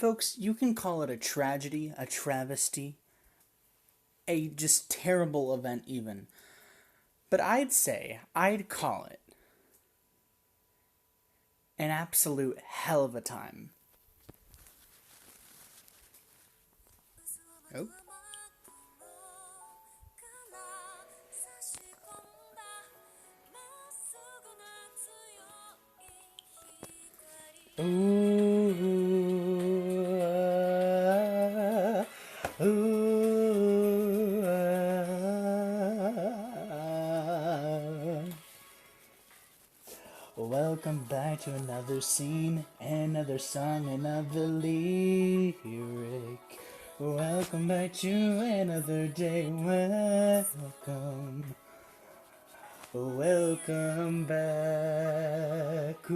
Folks, you can call it a tragedy, a travesty, a just terrible event even. But I'd call it an absolute hell of a time. Oh. Welcome back to another scene, another song, another lyric. Welcome back to another day. Welcome. Welcome back.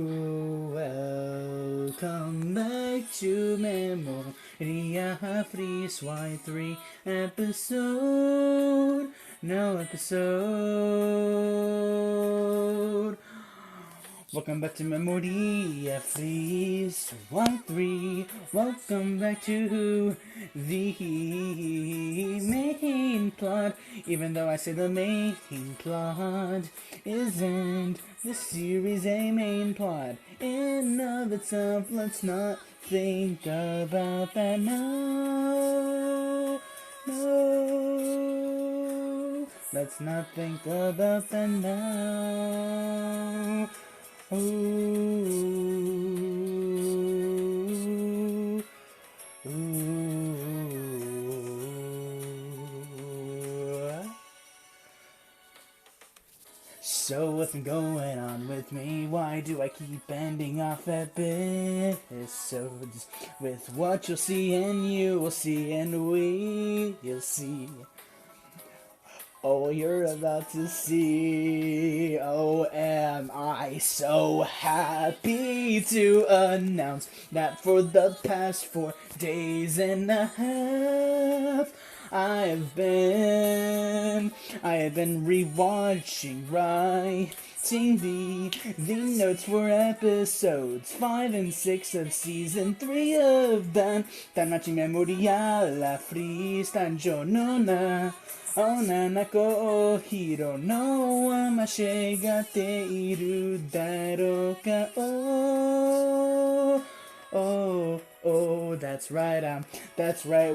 Welcome back to Memoria Freese Y3 episode. No episode. Welcome back to Memoria Freese 1-3. Welcome back to the main plot. Even though I say the main plot isn't the series a main plot in of itself, let's not think about that now. No, let's not think about that now. Ooh, ooh. So what's been going on with me? Why do I keep ending off episodes with what you'll see and you will see and we'll see? Oh, you're about to see. Oh, am I so happy to announce that for the past 4 days and a half, I have been rewatching, writing the notes for episodes 5 and 6 of season 3 of Tanachi Memoria Freese Tanjo no na Onanako o hiro no wa mashigate iru daro ka oh, that's right,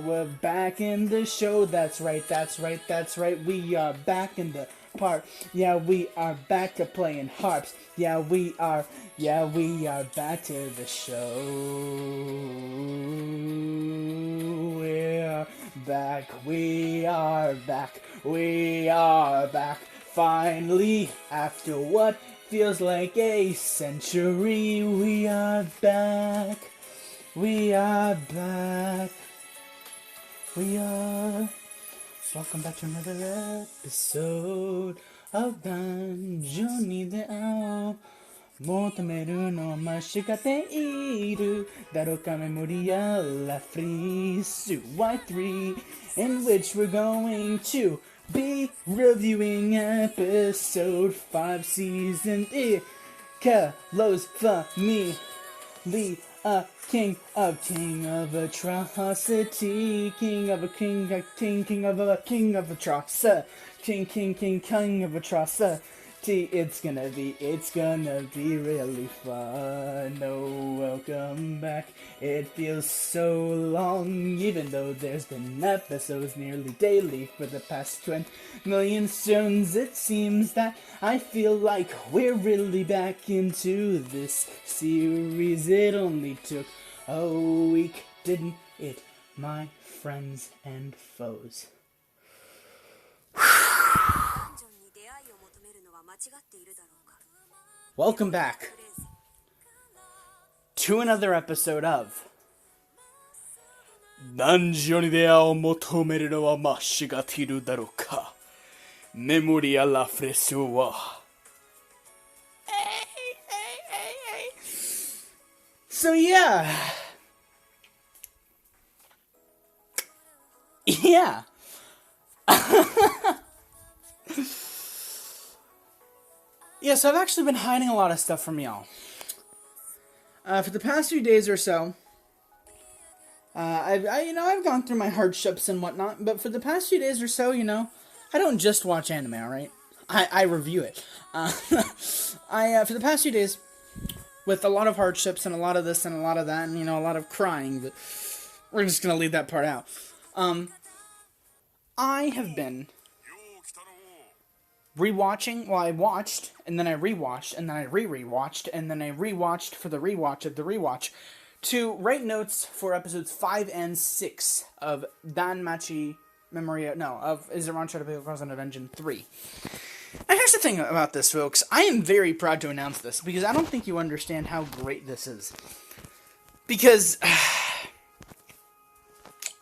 we're back in the show, that's right, we are back in the part, yeah, we are back to playing harps, yeah, we are back to the show, we are back, finally, after what feels like a century, we are back. Welcome back to another episode of Dungeon de Ao. Motomeru no mashigate iru Daroka Memoria La Freese Y3, in which we're going to be reviewing episode 5, season Ikelos Familia. King of Atrocity, king of Atrocity. It's gonna be really fun. Oh, welcome back. It feels so long, even though there's been episodes nearly daily for the past 20 million stones. It seems that I feel like we're really back into this series. It only took a week, didn't it, my friends and foes? Welcome back to another episode of Dungeon de ao motomeru no wa mashigatiru darouka. Memoria la Freese wa. So yeah. Yeah, so I've actually been hiding a lot of stuff from y'all. For the past few days or so, I've gone through my hardships and whatnot, but for the past few days or so, I don't just watch anime, alright? I review it. For the past few days, with a lot of hardships and a lot of this and a lot of that, and, a lot of crying, but we're just gonna leave that part out. I have been rewatching, well, I watched, and then I rewatched, and then I re-rewatched, and then I rewatched for the rewatch of the rewatch, to write notes for episodes 5 and 6 of Danmachi Memoria, of Izuran Shadowpay Cross on Avenging 3. And here's the thing about this, folks. I am very proud to announce this, because I don't think you understand how great this is. Because I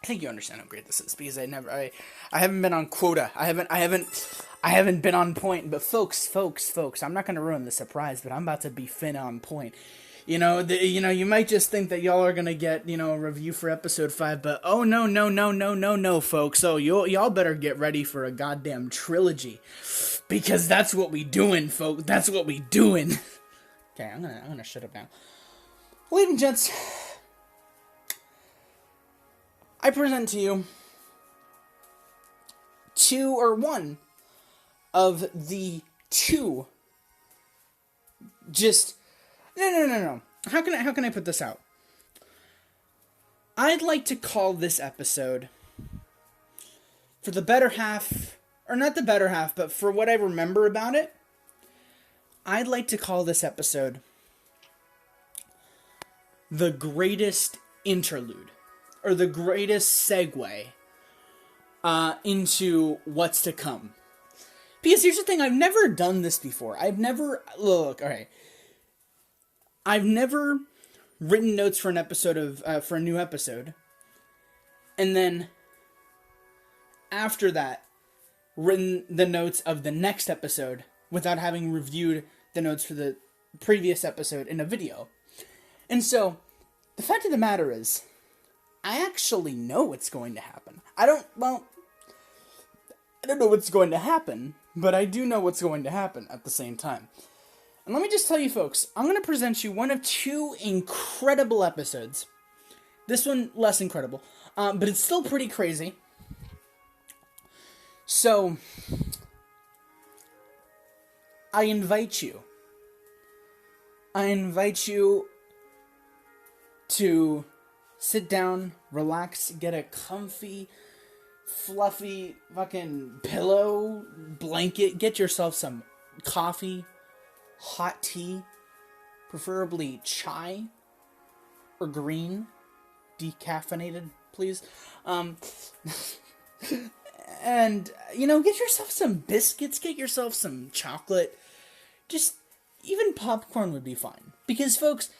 think you understand how great this is, because I haven't been on quota. I haven't been on point. But folks, I'm not gonna ruin the surprise, but I'm about to be fin on point. You might just think that y'all are gonna get, a review for episode 5, but oh no, folks. So y'all better get ready for a goddamn trilogy, because that's what we doing, folks. That's what we doing. Okay, I'm gonna shut up now. Ladies and gents, I present to you one of the two. No. How can I put this out? I'd like to call this episode, for the better half, or not the better half, but for what I remember about it, I'd like to call this episode the greatest interlude, or the greatest segue into what's to come. Because here's the thing, I've never done this before. I've never written notes for an episode for a new episode, and then after that, written the notes of the next episode without having reviewed the notes for the previous episode in a video. And so, the fact of the matter is, I actually know what's going to happen. I don't know what's going to happen, but I do know what's going to happen at the same time. And let me just tell you, folks, I'm going to present you one of two incredible episodes. This one, less incredible, but it's still pretty crazy. So, I invite you to sit down, relax, get a comfy, fluffy fucking pillow, blanket, get yourself some coffee, hot tea, preferably chai or green, decaffeinated, please. And, get yourself some biscuits, get yourself some chocolate. Just, even popcorn would be fine. Because, folks,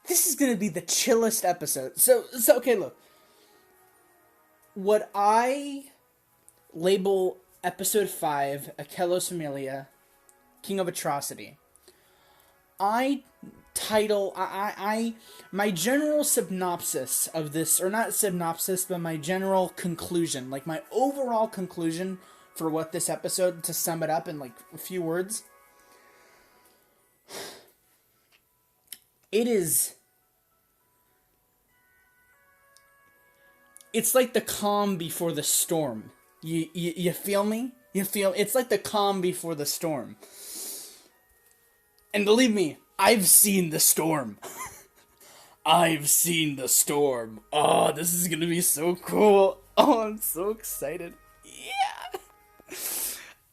this is going to be the chillest episode. So, okay, look. What I label episode 5, Ikelos Familia, King of Atrocity, my general synopsis of this, or not synopsis, but my general conclusion, like my overall conclusion for what this episode, to sum it up in like a few words, it's like the calm before the storm. You feel me? It's like the calm before the storm. And believe me, I've seen the storm. I've seen the storm. Oh, this is gonna be so cool. Oh, I'm so excited. Yeah!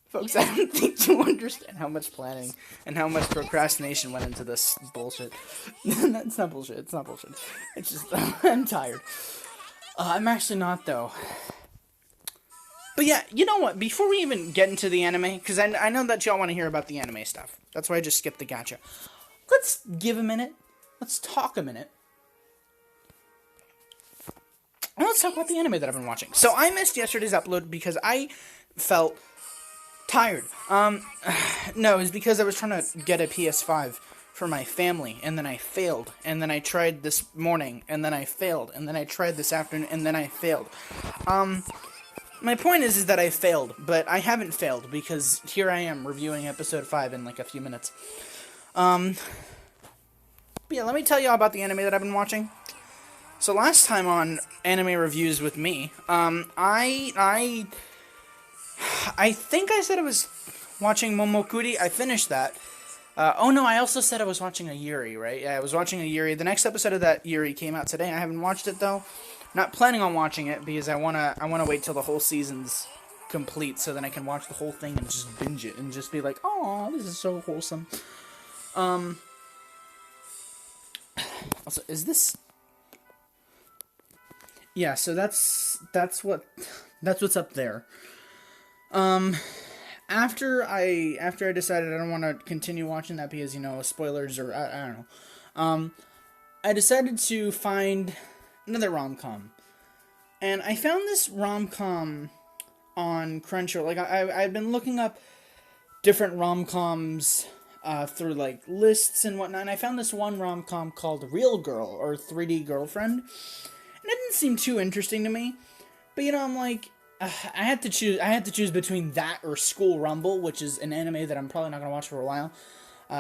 Folks, I don't think you understand how much planning and how much procrastination went into this bullshit. It's not bullshit. It's just, I'm tired. I'm actually not, though. But yeah, you know what? Before we even get into the anime, because I know that y'all want to hear about the anime stuff. That's why I just skipped the gacha. Let's give a minute. Let's talk a minute. And let's talk about the anime that I've been watching. So I missed yesterday's upload because I felt tired. No, it was because I was trying to get a PS5 for my family, and then I failed. And then I tried this morning, and then I failed. And then I tried this afternoon, and then I failed. My point is that I failed, but I haven't failed, because here I am reviewing episode 5 in like a few minutes. But yeah, let me tell you all about the anime that I've been watching. So last time on anime reviews with me, I think I said I was watching Momokuri. I finished that. Oh no, I also said I was watching a Yuri, right? Yeah, I was watching a Yuri. The next episode of that Yuri came out today. I haven't watched it though. Not planning on watching it because I wanna wait till the whole season's complete so then I can watch the whole thing and just binge it and just be like, oh, this is so wholesome. Also, is this? Yeah, so that's what's up there. After I decided I don't want to continue watching that because, spoilers or I don't know. I decided to find another rom-com. And I found this rom-com on Crunchyroll. Like, I've been looking up different rom-coms through, like, lists and whatnot. And I found this one rom-com called Real Girl or 3D Girlfriend. And it didn't seem too interesting to me. But, I'm like, I had to choose between that or School Rumble, which is an anime that I'm probably not going to watch for a while.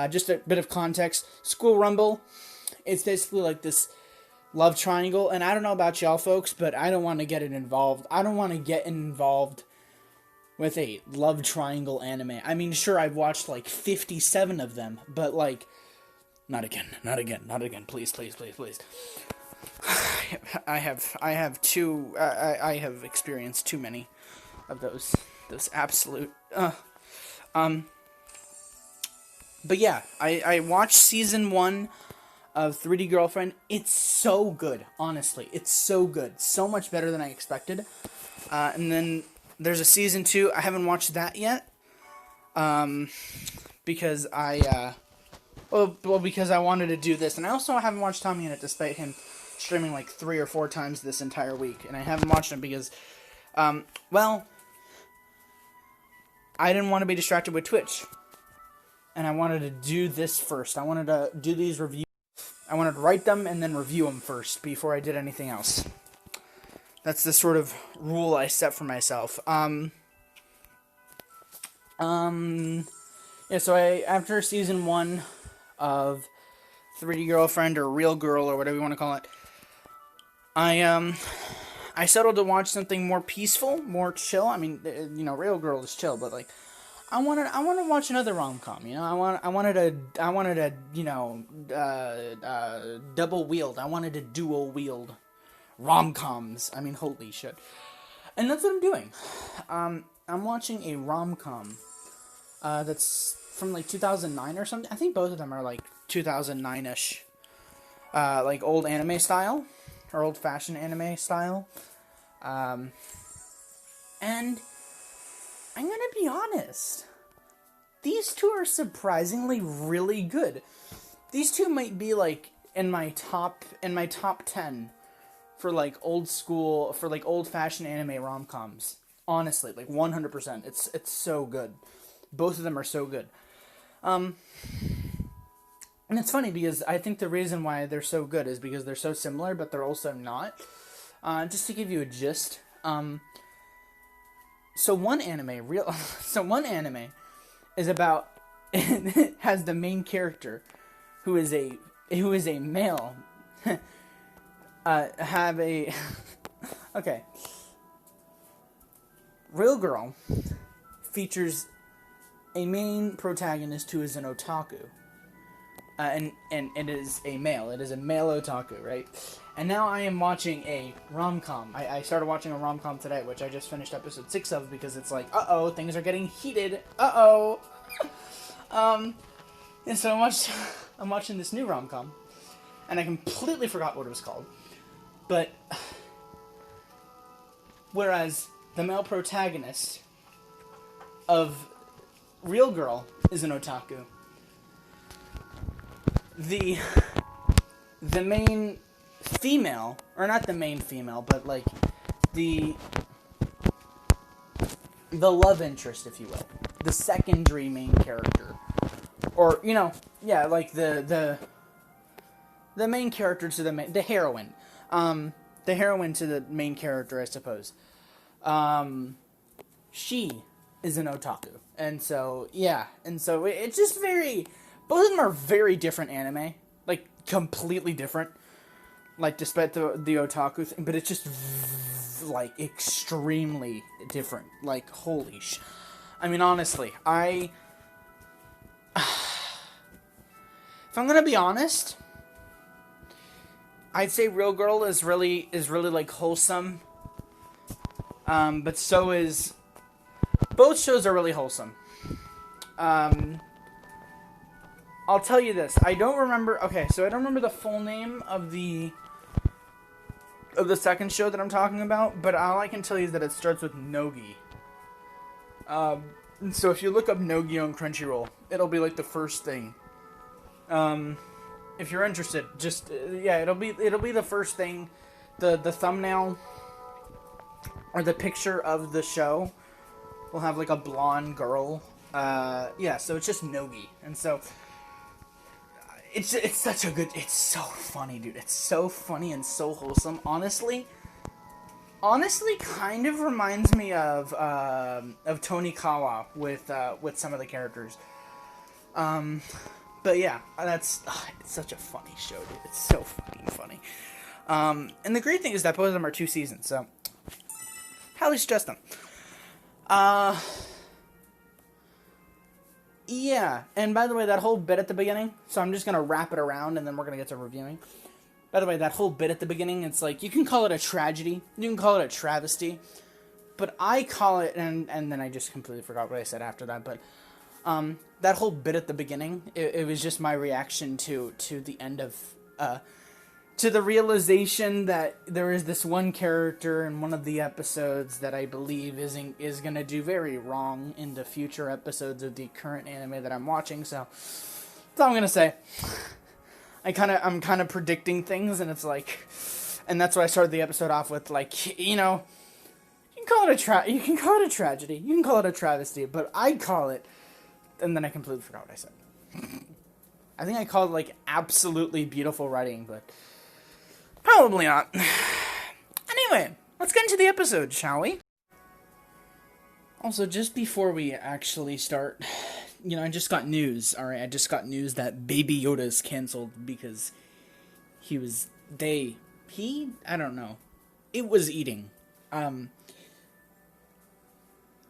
Just a bit of context. School Rumble, it's basically like this love triangle, and I don't know about y'all folks, but I don't want to get it involved. I don't want to get involved with a love triangle anime. I mean, sure, I've watched like 57 of them, but like, not again, please. I have experienced too many of those absolute but yeah, I watched season 1 of 3D Girlfriend. It's so good, honestly. It's so good. So much better than I expected. And then there's a season 2. I haven't watched that yet. Because because I wanted to do this. And I also haven't watched Tommy in it despite him streaming like 3 or 4 times this entire week. And I haven't watched him because, I didn't want to be distracted with Twitch. And I wanted to do this first. I wanted to do these reviews. I wanted to write them and then review them first before I did anything else. That's the sort of rule I set for myself. Yeah, so after season 1 of 3D Girlfriend or Real Girl or whatever you want to call it, I settled to watch something more peaceful, more chill. I mean, Real Girl is chill, but like, I wanted to watch another rom-com. I wanted a double wield. I wanted to dual wield rom-coms. I mean, holy shit. And that's what I'm doing. I'm watching a rom-com that's from like 2009 or something. I think both of them are like 2009-ish. Like old anime style or old-fashioned anime style. And I'm gonna be honest. These two are surprisingly really good. These two might be like in my top 10 for like old school, for like old-fashioned anime rom-coms. Honestly, like 100%. It's so good. Both of them are so good. And it's funny because I think the reason why they're so good is because they're so similar, but they're also not. Just to give you a gist, So one anime is about it has the main character who is a male have a okay. Real Girl features a main protagonist who is an otaku. And it is a male. It is a male otaku, right? And now I am watching a rom-com. I started watching a rom-com today, which I just finished episode 6 of because it's like, uh-oh, things are getting heated. Uh-oh. And so I'm watching this new rom-com, and I completely forgot what it was called. But whereas the male protagonist of Real Girl is an otaku, the main female, or not the main female, but like the love interest, if you will, the secondary main character, or like the main character to the heroine, the heroine to the main character, I suppose. She is an otaku, and so it's just very. Both of them are very different anime, like completely different. like, despite the otaku thing, but it's just, like, extremely different. Like, holy I mean, honestly, if I'm gonna be honest, I'd say Real Girl is really, like, wholesome. But so is... Both shows are really wholesome. I'll tell you this. I don't remember... Okay, so I don't remember the full name of the second show that I'm talking about, but all I can tell you is that it starts with Nogi. So if you look up Nogi on Crunchyroll, it'll be like the first thing. If you're interested, just it'll be the first thing. The thumbnail or the picture of the show will have like a blonde girl. So it's just Nogi, and so it's such a good. It's so funny, dude. It's so funny and so wholesome. Honestly, kind of reminds me of Tonikawa with some of the characters. But yeah, it's such a funny show, dude. It's so fucking funny. And the great thing is that both of them are 2 seasons, so highly suggest them. Yeah, and by the way, that whole bit at the beginning, so I'm just gonna wrap it around and then we're gonna get to reviewing. By the way, that whole bit at the beginning, it's like, you can call it a tragedy, you can call it a travesty, but I call it, and then I just completely forgot what I said after that, but, that whole bit at the beginning, it was just my reaction to the end of, to the realization that there is this one character in one of the episodes that I believe is gonna do very wrong in the future episodes of the current anime that I'm watching, so that's all I'm gonna say. I'm kind of predicting things, and it's like, and that's why I started the episode off with, like, you know, you can call it a tragedy, you can call it a travesty, but I call it, and then I completely forgot what I said. I think I called it, like, absolutely beautiful writing, but probably not. Anyway, let's get into the episode, shall we? Also, just before we actually start, you know, I just got news, alright? I just got news that Baby Yoda's canceled because I don't know. It was eating,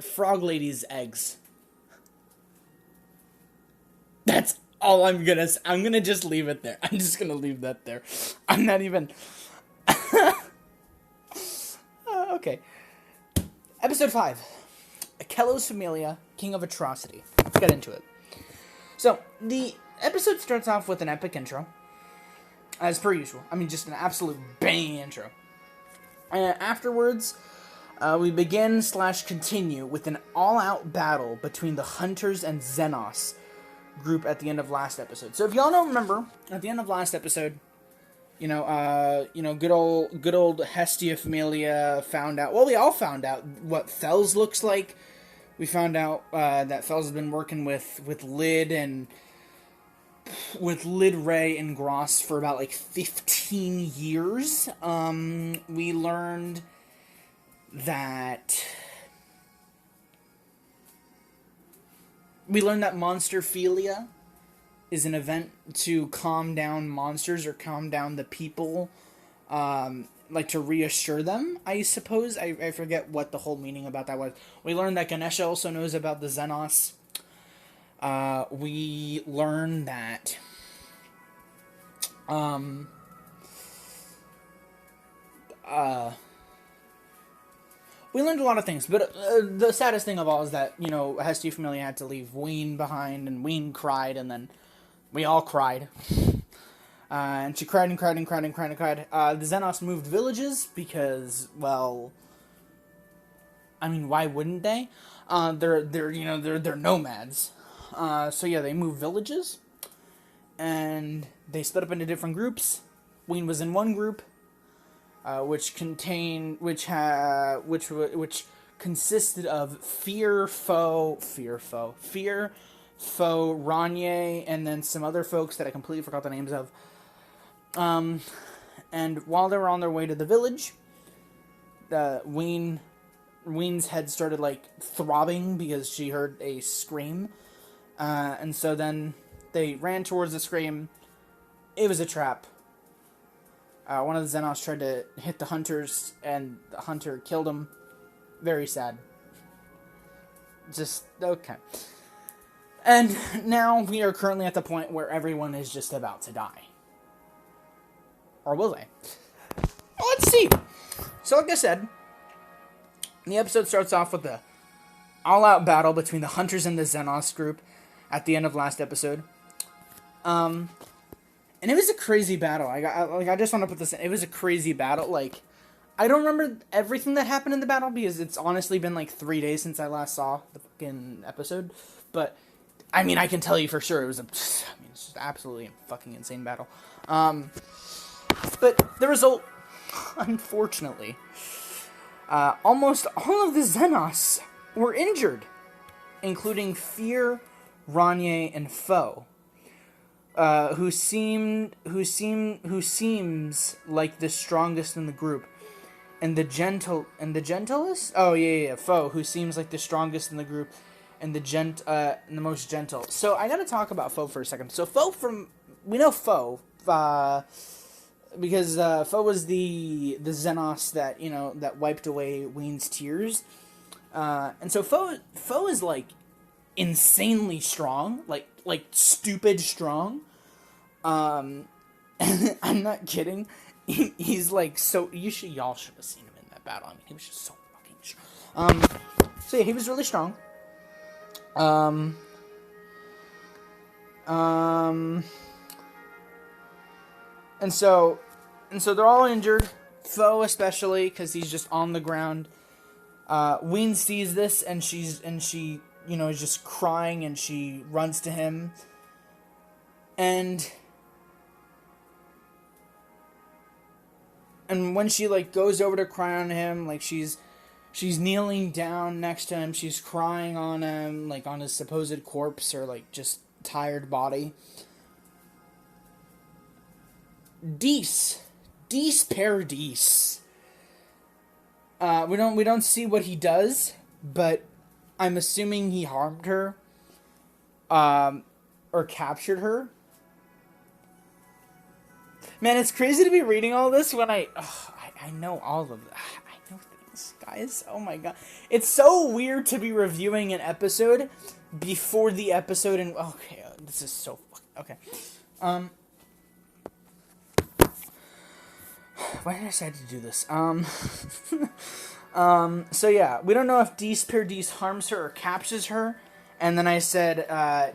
Frog Lady's eggs. That's all I'm gonna just leave it there. I'm just gonna leave that there. I'm not even... Okay. Episode 5. Ikelos Familia, King of Atrocity. Let's get into it. So, the episode starts off with an epic intro, as per usual. I mean, just an absolute banging intro. Afterwards, we begin/continue with an all-out battle between the Hunters and Xenos group at the end of last episode. So if y'all don't remember, at the end of last episode, good old Hestia Familia found out, well, we all found out what Fells looks like. We found out that Fells has been working with Lid, Ray, and Gross for about, like, 15 years. We learned that Monsterphilia is an event to calm down monsters or calm down the people, like to reassure them, I suppose. I forget what the whole meaning about that was. We learned that Ganesha also knows about the Xenos. We learned that we learned a lot of things, but the saddest thing of all is that, Hestia Familia had to leave Ween behind, and Ween cried, and then we all cried. And she cried and cried and cried and cried and cried. The Xenos moved villages because, well, I mean, why wouldn't they? They're nomads. So yeah, they moved villages, and they split up into different groups. Ween was in one group, which consisted of Fear, Foe, Ranye, and then some other folks that I completely forgot the names of. And while they were on their way to the village, Ween's head started, like, throbbing because she heard a scream. And so then they ran towards the scream. It was a trap. One of the Xenos tried to hit the hunters, and the hunter killed him. Very sad. Just, okay. And now we are currently at the point where everyone is just about to die. Or will they? Let's see. So like I said, the episode starts off with the all-out battle between the hunters and the Xenos group at the end of last episode. And it was a crazy battle. I just want to put this in. It was a crazy battle. Like, I don't remember everything that happened in the battle because it's honestly been like 3 days since I last saw the fucking episode. But, I mean, I can tell you for sure it was it's just absolutely a fucking insane battle. But the result, unfortunately, almost all of the Xenos were injured, including Fear, Ranye, and Foe. Who seems like the strongest in the group, and the gentlest. Oh yeah, Foe, who seems like the strongest in the group, and the most gentle. So I gotta talk about Foe for a second. So we know Foe, because Foe was the Xenos that that wiped away Wayne's tears, and so Foe is like insanely strong, like stupid strong. And I'm not kidding. He's like so. Y'all should have seen him in that battle. I mean, he was just so fucking strong. So yeah, he was really strong. And so they're all injured. Foe especially, because he's just on the ground. Ween sees this, and she is just crying, and she runs to him. And when she goes over to cry on him, she's kneeling down next to him, she's crying on him, on his supposed corpse or just tired body. Dees Paradis. We don't see what he does, but I'm assuming he harmed her, or captured her. Man, it's crazy to be reading all this when I know all of that. I know things, guys. Oh my god. It's so weird to be reviewing an episode before the episode, and okay, this is so okay. Why did I decide to do this? So yeah, we don't know if Dees Paradis harms her or captures her, and then I said,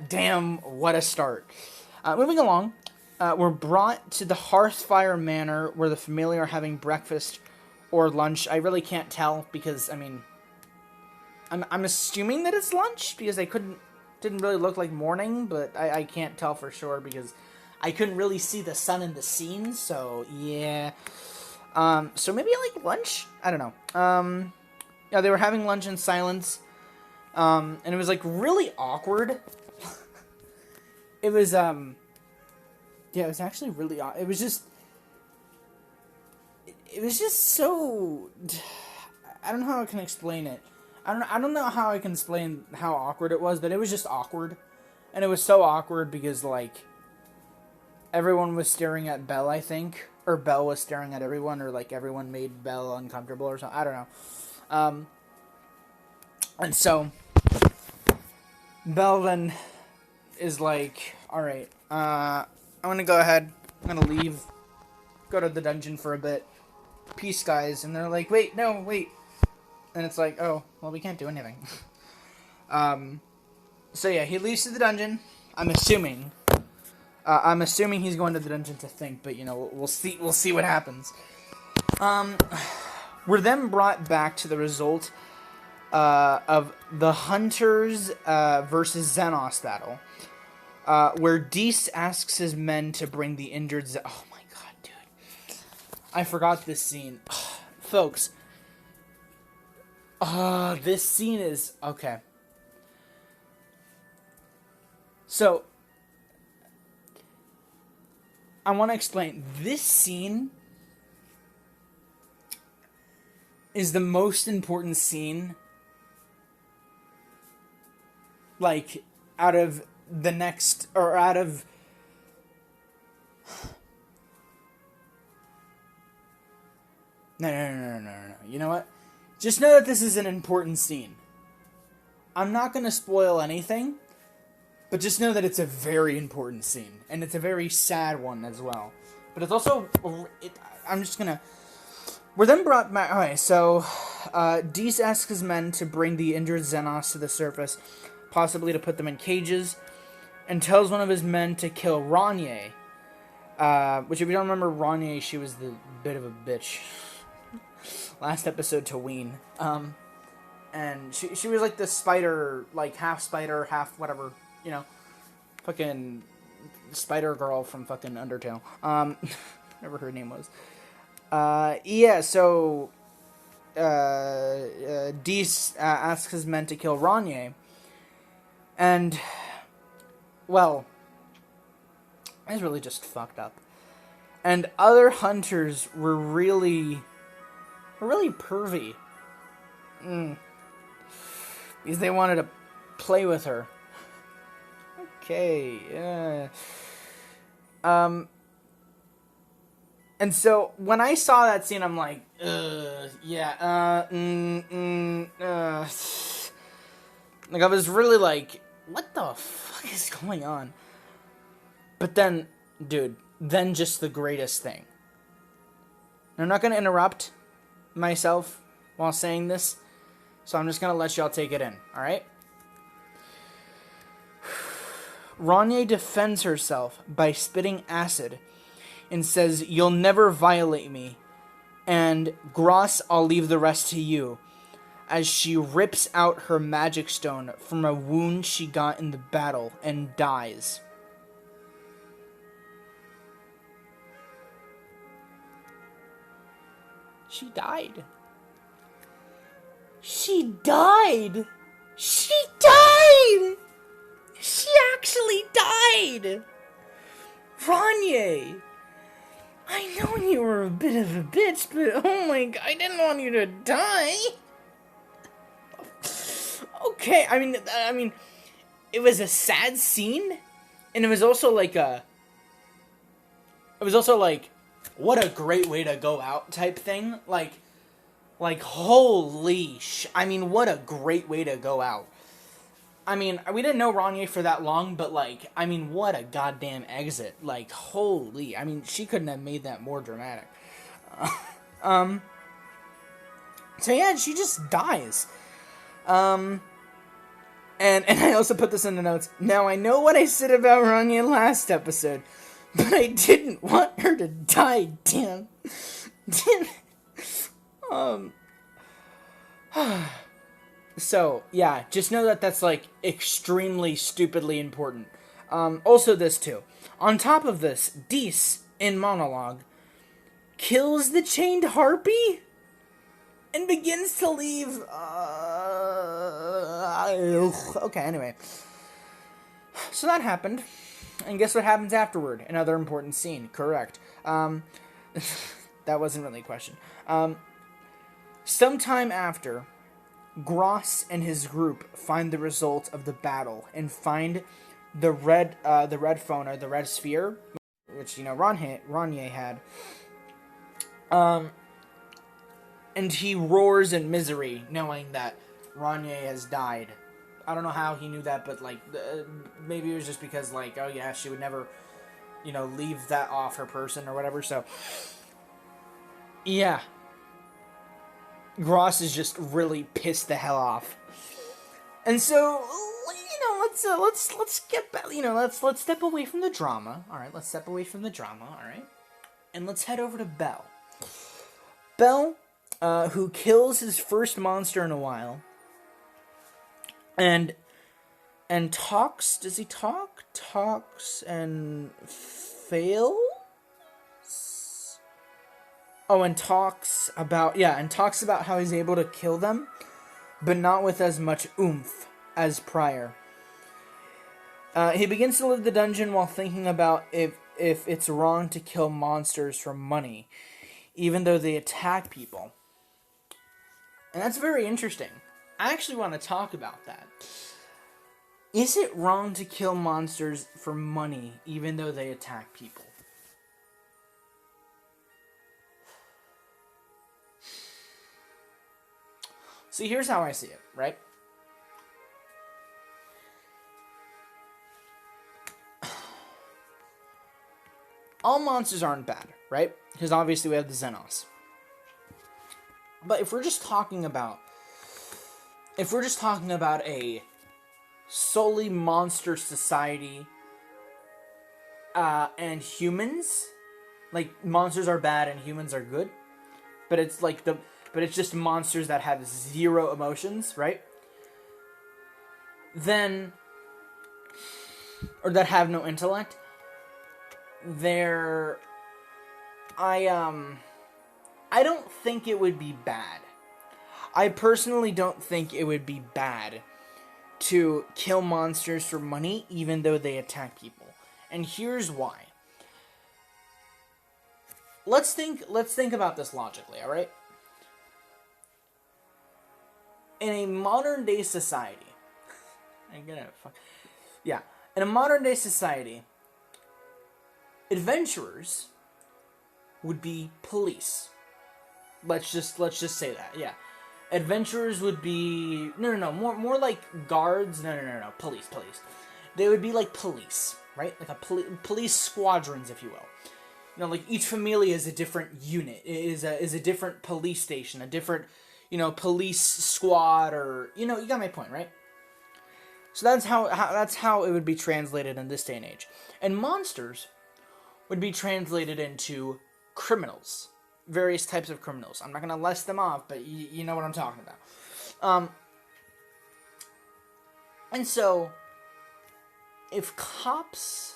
damn, what a start. Moving along. We're brought to the Hearthfire Manor where the Familia are having breakfast or lunch. I really can't tell because, I mean, I'm assuming that it's lunch because they didn't really look like morning, but I can't tell for sure because I couldn't really see the sun in the scene, so yeah. So maybe lunch? I don't know. Yeah, they were having lunch in silence, and it was really awkward. It was, yeah, it was actually really odd. It was just so. I don't know how I can explain it. I don't know how I can explain how awkward it was, but it was just awkward, and it was so awkward because everyone was staring at Belle, I think, or Belle was staring at everyone, or everyone made Belle uncomfortable or something. I don't know. And so Belle then is like, all right, I'm going to go ahead. I'm going to leave. Go to the dungeon for a bit. Peace, guys. And they're like, wait. And it's like, oh, well, we can't do anything. So yeah, he leaves to the dungeon. I'm assuming he's going to the dungeon to think, but we'll see what happens. We're then brought back to the result of the Hunters versus Xenos battle. Where Dees asks his men to bring the injured oh my god, dude. I forgot this scene. Folks. This scene is... Okay. So, I want to explain. This scene is the most important scene, out of the next, or out of No. You know what? Just know that this is an important scene. I'm not going to spoil anything, but just know that it's a very important scene. And it's a very sad one as well. But it's also... I'm just going to... We're then brought back... Okay, so... Dees asks his men to bring the injured Xenos to the surface, possibly to put them in cages, and tells one of his men to kill Ranye. Which, if you don't remember Ranye, she was the bit of a bitch. Last episode to Ween. And she was like the spider, like half spider, half whatever, you know, fucking spider girl from fucking Undertale. Whatever her name was. Yeah, so, Dees asks his men to kill Ranye. And, well, it's really just fucked up. And other hunters were really pervy. Because they wanted to play with her. Okay, yeah. And so, when I saw that scene, I'm like, yeah, Like, I was really like, what the fuck is going on? But then, dude, then just the greatest thing. I'm not going to interrupt myself while saying this, so I'm just going to let y'all take it in, alright? Ranye defends herself by spitting acid and says, "You'll never violate me, and Gross, I'll leave the rest to you," as she rips out her magic stone from a wound she got in the battle and dies. She died. She died! She died! She actually died! Ranye! I know you were a bit of a bitch, but oh my god, I didn't want you to die! Okay, I mean, it was a sad scene, and it was also like, what a great way to go out type thing. Like, holy I mean, what a great way to go out. I mean, we didn't know Ranye for that long, but, like, I mean, what a goddamn exit. Like, holy, I mean, she couldn't have made that more dramatic. So yeah, she just dies. And I also put this in the notes. Now, I know what I said about Ranye last episode, but I didn't want her to die, damn. So, yeah, just know that that's, like, extremely stupidly important. Also this, too. On top of this, Dees, in monologue, kills the chained harpy and begins to leave. Okay, anyway. So that happened. And guess what happens afterward? Another important scene. Correct. That wasn't really a question. Sometime after, Gross and his group find the result of the battle and find the red phone, or the red sphere, which, you know, Ranye had. And he roars in misery, knowing that Ranye has died. I don't know how he knew that, but, like, maybe it was just because, like, oh yeah, she would never, you know, leave that off her person or whatever, so. Yeah. Gross is just really pissed the hell off. And so, you know, let's get back, you know, let's step away from the drama. Alright, let's step away from the drama, alright? And let's head over to Bell. Bell, who kills his first monster in a while. And talks, does he talk? Talks and fails? Oh, and talks about how he's able to kill them, but not with as much oomph as prior. He begins to live the dungeon while thinking about if it's wrong to kill monsters for money, even though they attack people. And that's very interesting. I actually want to talk about that. Is it wrong to kill monsters for money, even though they attack people? See, here's how I see it, right? All monsters aren't bad, right? Because obviously we have the Xenos. But if we're just talking about a solely monster society, and humans, like monsters are bad and humans are good, but it's just monsters that have zero emotions, right? Then, or that have no intellect. I don't think it would be bad. I personally don't think it would be bad to kill monsters for money, even though they attack people. And here's why. Let's think about this logically, all right? In a modern day society, in a modern day society, adventurers would be police. Let's just say that, yeah. Adventurers would be more like guards. No, police. They would be like police, right? Like police squadrons, if you will. You know, like each familia is a different unit, is a different police station, a different, police squad, or you got my point, right? So that's how it would be translated in this day and age. And monsters would be translated into criminals. Various types of criminals. I'm not going to list them off, but you know what I'm talking about. And so, if cops...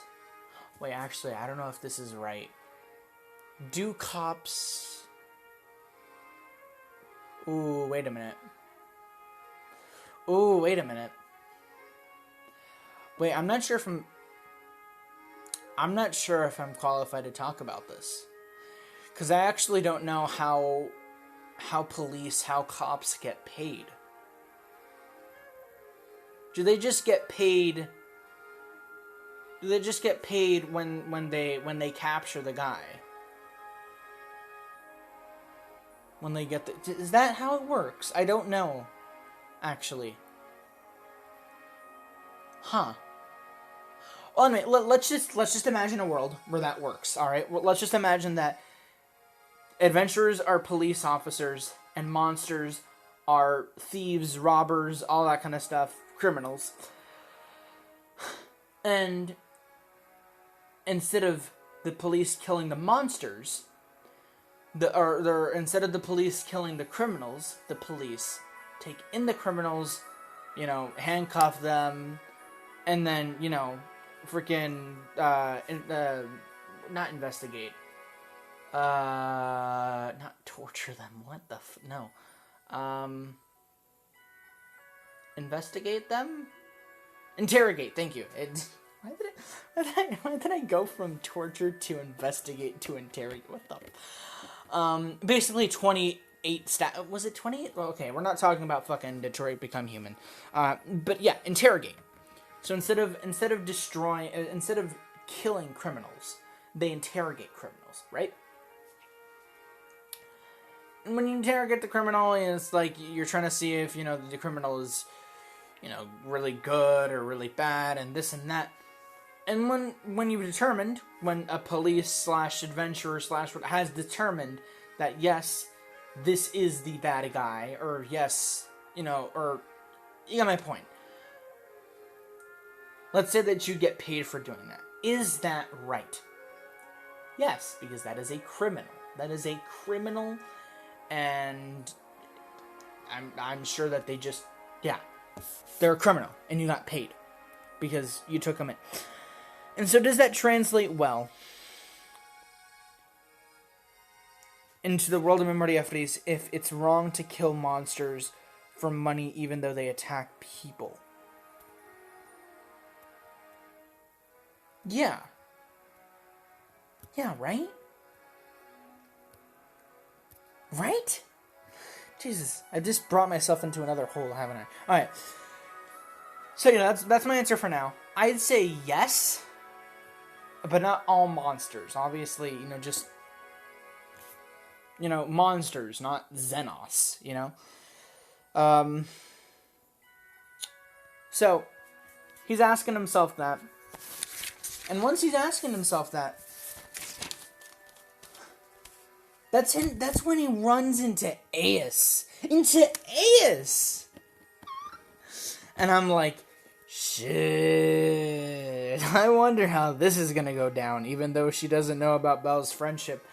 Wait, actually, I don't know if this is right. Do cops... Ooh, wait a minute. Wait, I'm not sure if I'm qualified to talk about this. Because I actually don't know how cops get paid. Do they just get paid when they capture the guy? When they get is that how it works? I don't know, actually. Huh. Well, anyway, let's just imagine a world where that works. All right, well, let's just imagine that adventurers are police officers and monsters are thieves, robbers, all that kind of stuff, criminals. And instead of the police killing the monsters, instead of the police killing the criminals, the police take in the criminals, handcuff them, and then, freaking, not investigate. Not torture them. What the no. Investigate them? Interrogate, thank you. Why did I go from torture to investigate to interrogate? What the... basically 28 was it 28? Well, okay, we're not talking about fucking Detroit Become Human. But yeah, interrogate. So instead of killing criminals, they interrogate criminals, right? And when you interrogate the criminal, it's like you're trying to see if, the criminal is, really good or really bad and this and that. And when you've determined, when a police / adventurer / has determined that, yes, this is the bad guy, or yes, or you got my point. Let's say that you get paid for doing that. Is that right? Yes, because that is a criminal. That is a criminal, and I'm sure that they just, they're a criminal, and you got paid because you took them in. And so does that translate well into the world of Memoria Freese if it's wrong to kill monsters for money even though they attack people? Yeah. Yeah, right? Right? Jesus, I just brought myself into another hole, haven't I? Alright. So, that's my answer for now. I'd say yes, but not all monsters. Obviously, just, monsters, not Xenos, So, he's asking himself that. And once he's asking himself that, that's when he runs into Ace. And I'm like, shit. I wonder how this is going to go down, even though she doesn't know about Belle's friendship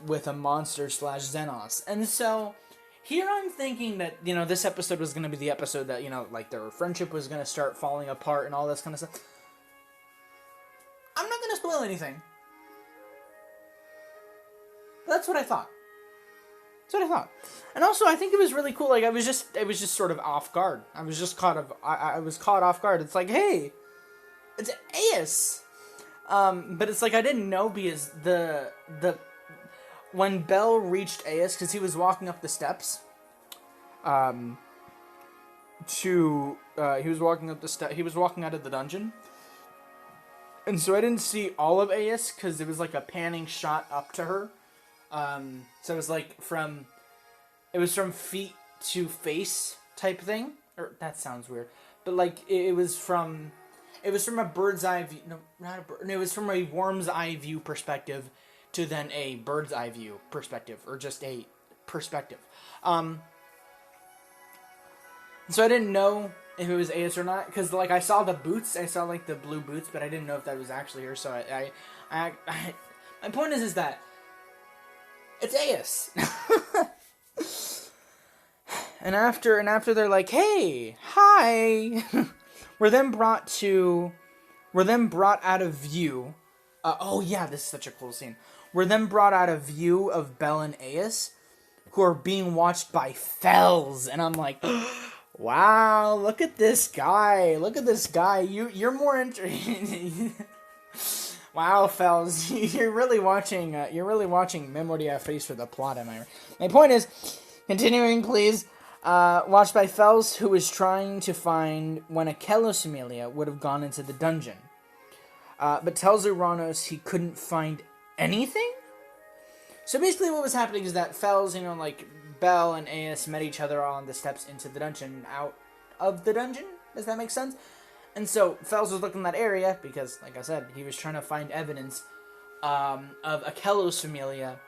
with a monster / Xenos. And so, here I'm thinking that, this episode was going to be the episode that, like, their friendship was going to start falling apart and all this kind of stuff. I'm not going to spoil anything. That's what I thought. And also, I think it was really cool. Like, it was just sort of off guard. I was just caught off guard. It's like, hey, it's Ace. But it's like, I didn't know because when Belle reached Ace, because he was walking up the steps, he was walking out of the dungeon. And so I didn't see all of Ace, because it was like a panning shot up to her. So it was like from feet to face type thing. Or that sounds weird, but like it was from a bird's eye view. No, not a bird. No, it was from a worm's eye view perspective to then a bird's eye view perspective, or just a perspective. So I didn't know if it was Ace or not, because like I saw the boots, I saw like the blue boots, but I didn't know if that was actually her. So I my point is that it's Ace. and after they're like, hey, hi, we're then brought out of view. Oh yeah, this is such a cool scene. We're then brought out of view of Belle and Ace, who are being watched by Fells, and I'm like, wow, look at this guy. You're more interesting. Wow, Fells, you're really watching Memoria Freese for the plot, am I right? My point is, continuing, please, watched by Fells, who was trying to find when Ikelos Familia would have gone into the dungeon, but tells Uranos he couldn't find anything? So basically what was happening is that Fells, like, Belle and Ace met each other on the steps into the dungeon, out of the dungeon, does that make sense? And so, Fells was looking in that area, because, like I said, he was trying to find evidence of Ikelos Familia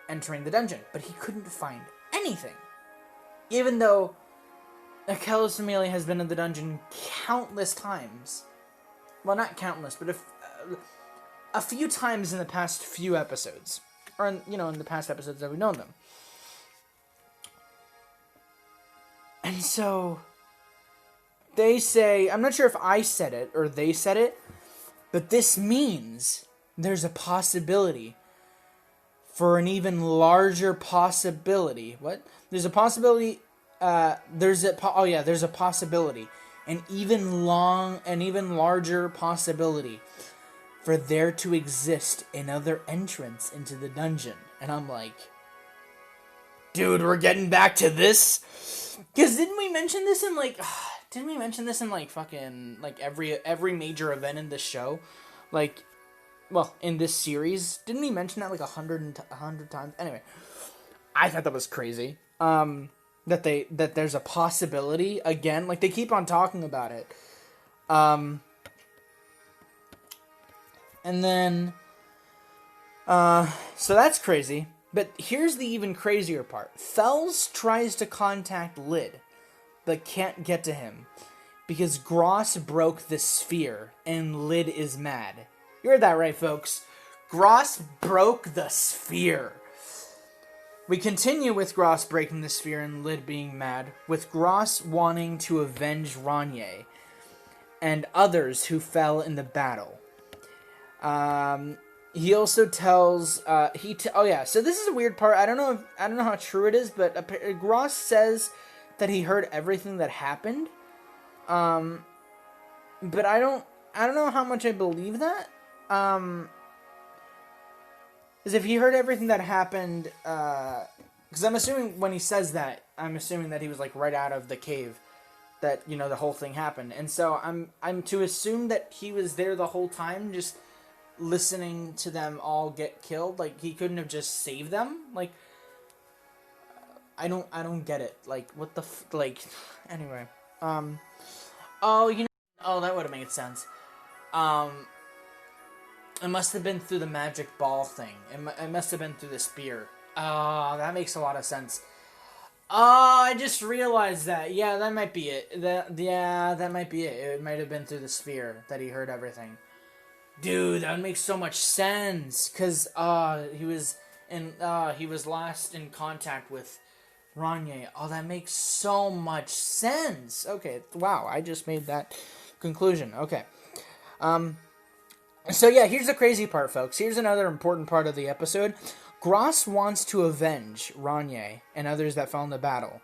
entering the dungeon. But he couldn't find anything. Even though Ikelos Familia has been in the dungeon countless times. Well, not countless, but a few times in the past few episodes. Or, in the past episodes that we've known them. And so they say, I'm not sure if I said it or they said it, but this means there's a possibility for an even larger possibility. What? There's a possibility. There's a possibility, an even larger possibility for there to exist another entrance into the dungeon. And I'm like, dude, we're getting back to this? Because didn't we mention this in fucking, like, every major event in this show? Like, well, in this series? Didn't we mention that, like, 100 times? Anyway, I thought that was crazy. That there's a possibility, again, like, they keep on talking about it. And then, so that's crazy. But here's the even crazier part. Fells tries to contact Lid, but can't get to him, because Gross broke the sphere, and Lid is mad. You heard that right, folks. Gross broke the sphere. We continue with Gross breaking the sphere and Lid being mad, with Gross wanting to avenge Ranye and others who fell in the battle. He also tells, so this is a weird part. I don't know how true it is, but Gross says that he heard everything that happened. But I don't know how much I believe that. Because if he heard everything that happened, because I'm assuming when he says that, I'm assuming that he was like right out of the cave, that, the whole thing happened. And so I'm to assume that he was there the whole time, just listening to them all get killed. Like, he couldn't have just saved them. Like, I don't get it. Like, what the anyway. That would have made sense. It must have been through the magic ball thing. It must have been through the spear. Oh, that makes a lot of sense. Oh, I just realized that. Yeah, that might be it. That might be it. It might have been through the sphere that he heard everything. Dude, that would make so much sense. Cause he was last in contact with Ranye. Oh, that makes so much sense. Okay, wow, I just made that conclusion. Okay. So yeah, here's the crazy part, folks. Here's another important part of the episode. Gross wants to avenge Ranye and others that fell in the battle.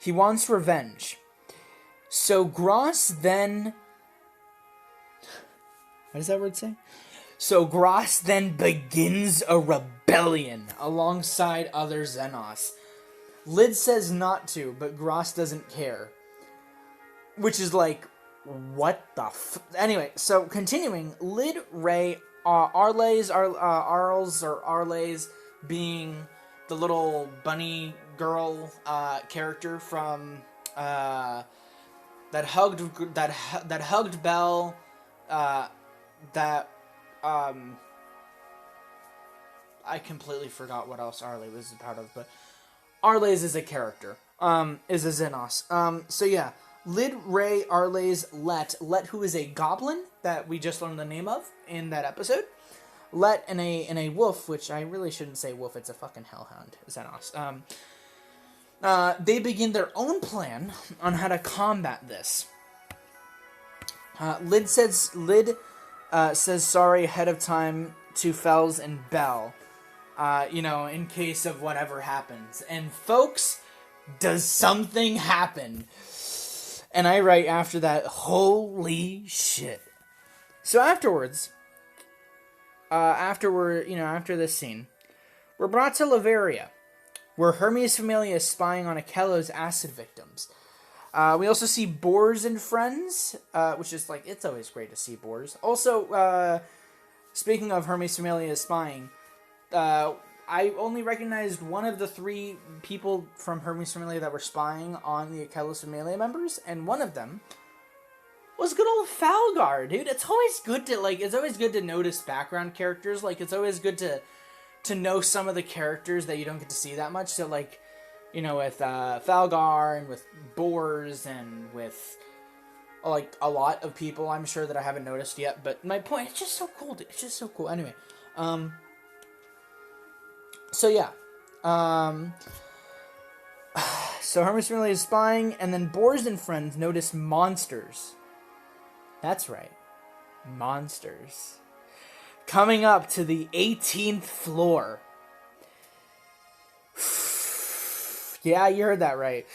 He wants revenge. So Gross then... What does that word say? So Gross then begins a rebellion alongside other Xenos. Lid says not to, but Gross doesn't care. Which is like, what the Anyway, so continuing, Lid, Ray, Arles being the little bunny girl character from that hugged Belle, I completely forgot what else Arle was a part of, but Arles is a character, is a Xenos. So yeah, Lid, Ray, Arles, Let, who is a goblin that we just learned the name of in that episode. Let and a wolf, which I really shouldn't say wolf, it's a fucking hellhound, Xenos. They begin their own plan on how to combat this. Lid says sorry ahead of time to Fells and Belle, in case of whatever happens. And folks, does something happen? And I write after that, holy shit. So afterwards, after this scene, we're brought to Latveria, where Hermes Familia is spying on Ikelos' acid victims. We also see Boars and friends, which is like, it's always great to see Boars. Also, speaking of Hermes Familia spying, I only recognized one of the 3 people from Hermes Familia that were spying on the Ikelos Familia members, and one of them was good old Falgar, dude. It's always good to notice background characters. Like, it's always good to know some of the characters that you don't get to see that much. So, like, with Falgar and with Boars and with, like, a lot of people, I'm sure that I haven't noticed yet. But my point, it's just so cool, dude. It's just so cool. Anyway, so yeah. So Hermes Familia is spying, and then Boars and friends notice monsters. That's right. Monsters. Coming up to the 18th floor. Yeah, you heard that right.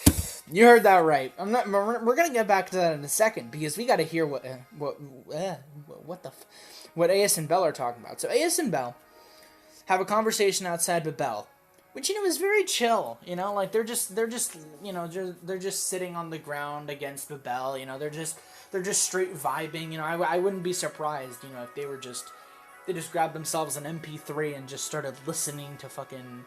You heard that right. We're gonna get back to that in a second, because we gotta hear what Aes and Belle are talking about. So Aes and Belle have a conversation outside Babel, which is very chill. Like they're just sitting on the ground against Babel. They're just straight vibing. I wouldn't be surprised. If they just grabbed themselves an MP3 and just started listening to fucking,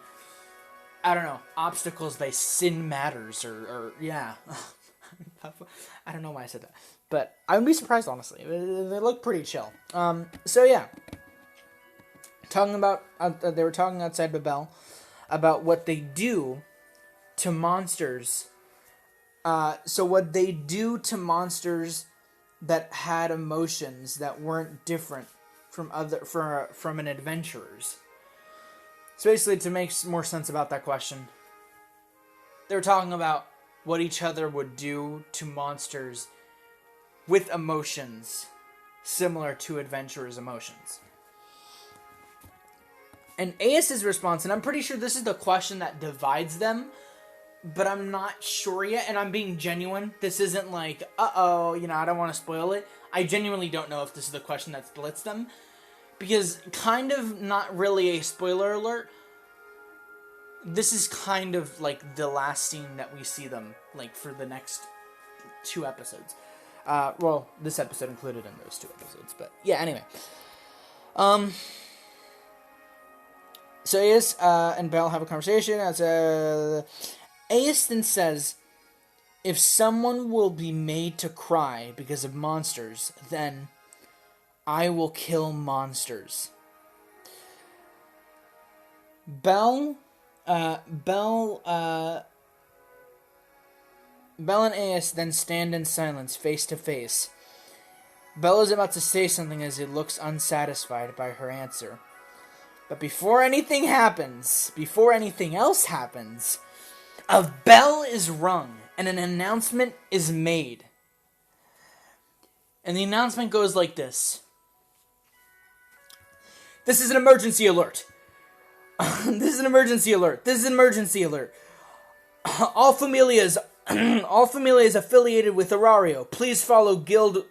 I don't know, Obstacles by Sin Matters or yeah. I don't know why I said that, but I wouldn't be surprised, honestly. They look pretty chill. So yeah, they were talking outside Babel about what they do to monsters. So what they do to monsters that had emotions that weren't different from an adventurer's. So basically, to make more sense about that question, they were talking about what each other would do to monsters with emotions similar to adventurers' emotions. And Aes's response, and I'm pretty sure this is the question that divides them, but I'm not sure yet, and I'm being genuine. This isn't like, I don't want to spoil it. I genuinely don't know if this is the question that splits them, because kind of not really a spoiler alert, this is kind of like the last scene that we see them, like, for the next 2 episodes. This episode included in those 2 episodes, but yeah, anyway. So Aes and Belle have a conversation, Aestin says, if someone will be made to cry because of monsters, then I will kill monsters. Bell and Aes then stand in silence, face to face. Bell is about to say something as he looks unsatisfied by her answer. But before anything else happens, a bell is rung and an announcement is made. And the announcement goes like this. This is an emergency alert. This is an emergency alert. This is an emergency alert. All Familias affiliated with Aurario, please follow guild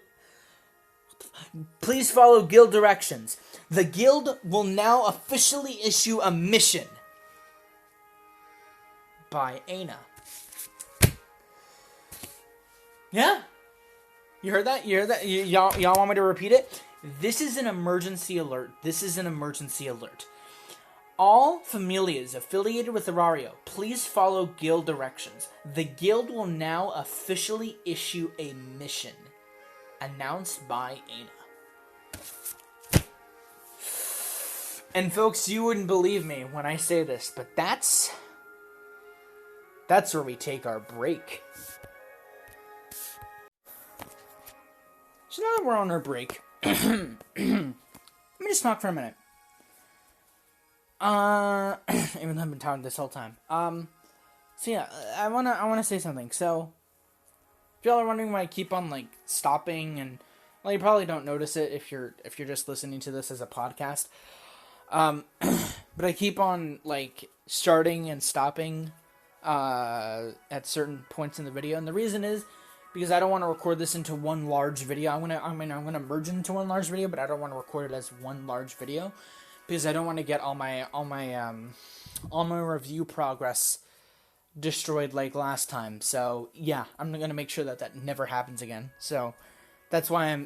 directions. The guild will now officially issue a mission. By Aina. Yeah? You heard that? Y'all want me to repeat it? This is an emergency alert. This is an emergency alert. All Familias affiliated with Aurario, please follow guild directions. The guild will now officially issue a mission. Announced by Aina. And folks, you wouldn't believe me when I say this, but that's where we take our break. So now that we're on our break, let me just talk for a minute. Even though I've been talking this whole time. So yeah, I wanna say something. So, if y'all are wondering why I keep on like stopping, and well, you probably don't notice it if you're just listening to this as a podcast. But I keep on like starting and stopping at certain points in the video, and the reason is because I don't want to record this into one large video. I'm gonna merge it into one large video, but I don't want to record it as one large video because I don't want to get all my review progress destroyed like last time. So yeah, I'm gonna make sure that never happens again. So that's why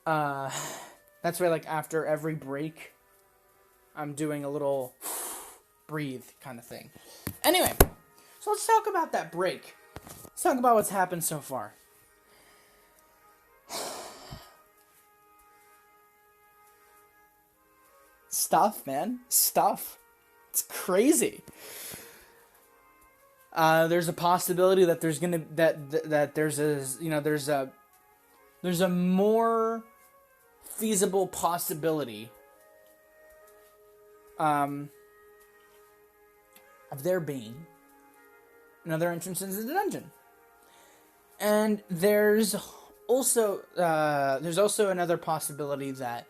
like after every break, I'm doing a little breathe kind of thing. Anyway, so let's talk about that break. Let's talk about what's happened so far. Stuff, man. Stuff. It's crazy. There's a possibility that there's gonna there's a more feasible possibility of there being another entrance into the dungeon. And there's also another possibility that,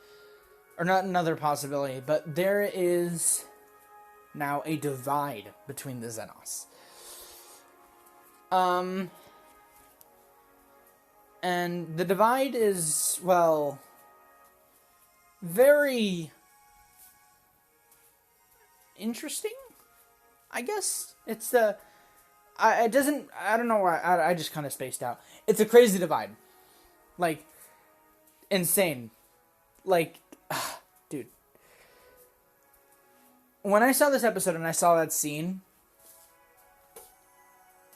or not another possibility, but there is now a divide between the Xenos. And the divide is, well, very interesting, I guess. It's I don't know why, I just kind of spaced out. It's a crazy divide. Like, insane. Like, dude. When I saw this episode and I saw that scene,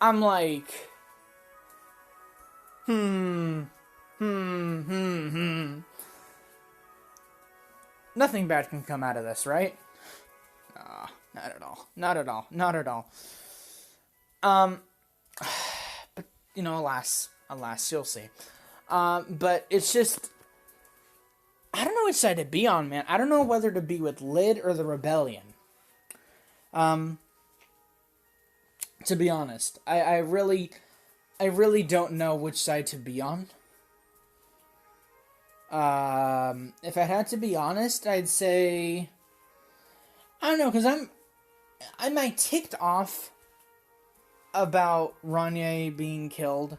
I'm like, Nothing bad can come out of this, right? Not at all. Not at all. Not at all. But, you know, alas, you'll see. But it's just, I don't know which side to be on, man. I don't know whether to be with Lid or the Rebellion. To be honest, I really don't know which side to be on. If I had to be honest, I'd say, I don't know, because I'm like ticked off about Ranye being killed,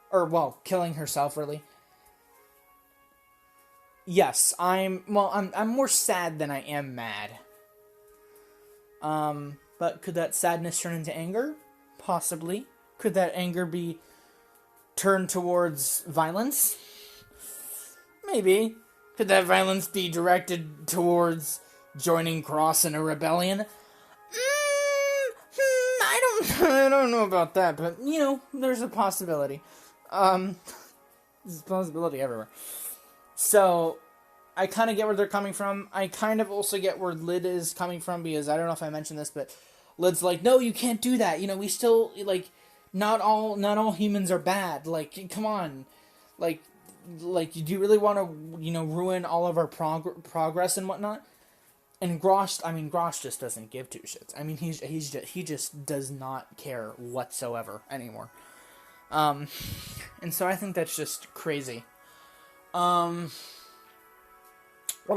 or well, killing herself, really. Yes, I'm more sad than I am mad. But could that sadness turn into anger? Possibly. Could that anger be turned towards violence? Maybe. Could that violence be directed towards joining Cross in a rebellion? I don't know about that, but, you know, there's a possibility. There's a possibility everywhere. So, I kind of get where they're coming from. I kind of also get where Lid is coming from, because I don't know if I mentioned this, but Lid's like, no, you can't do that. You know, we still, like, not all humans are bad. Like, come on. Like, do you really want to, you know, ruin all of our progress and whatnot? And Grosh just doesn't give two shits. I mean, he just does not care whatsoever anymore. And so I think that's just crazy. What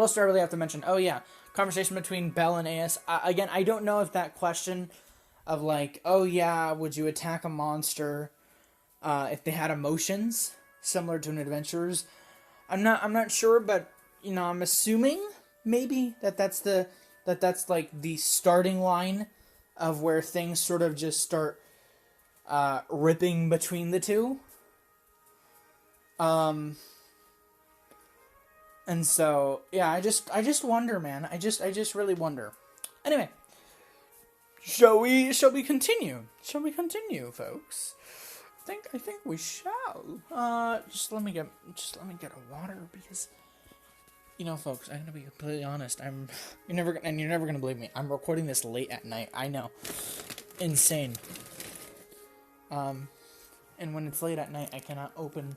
else do I really have to mention? Oh yeah, conversation between Belle and AS. Again, I don't know if that question of like, oh yeah, would you attack a monster if they had emotions similar to an adventurer's? I'm not sure, but you know, I'm assuming maybe that's like the starting line of where things sort of just start ripping between the two. And so yeah, I just wonder, man. I just really wonder. Anyway, shall we continue? Shall we continue, folks? I think we shall. Just let me get a water, because you know, folks, I'm gonna be completely honest. You're never gonna believe me. I'm recording this late at night. I know, insane. And when it's late at night, I cannot open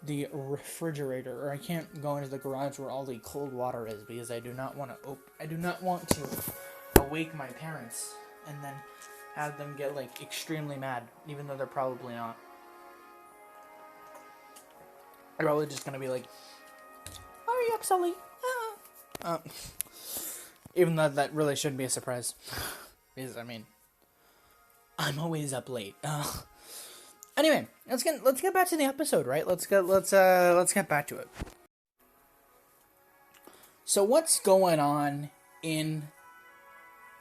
the refrigerator, or I can't go into the garage where all the cold water is, because I do not want to awake my parents and then have them get like extremely mad, even though they're probably not. They're probably just gonna be like, "Are you up, Sully?" Even though that really shouldn't be a surprise, because I mean, I'm always up late. Anyway, let's get back to the episode, right? Let's get back to it. So what's going on on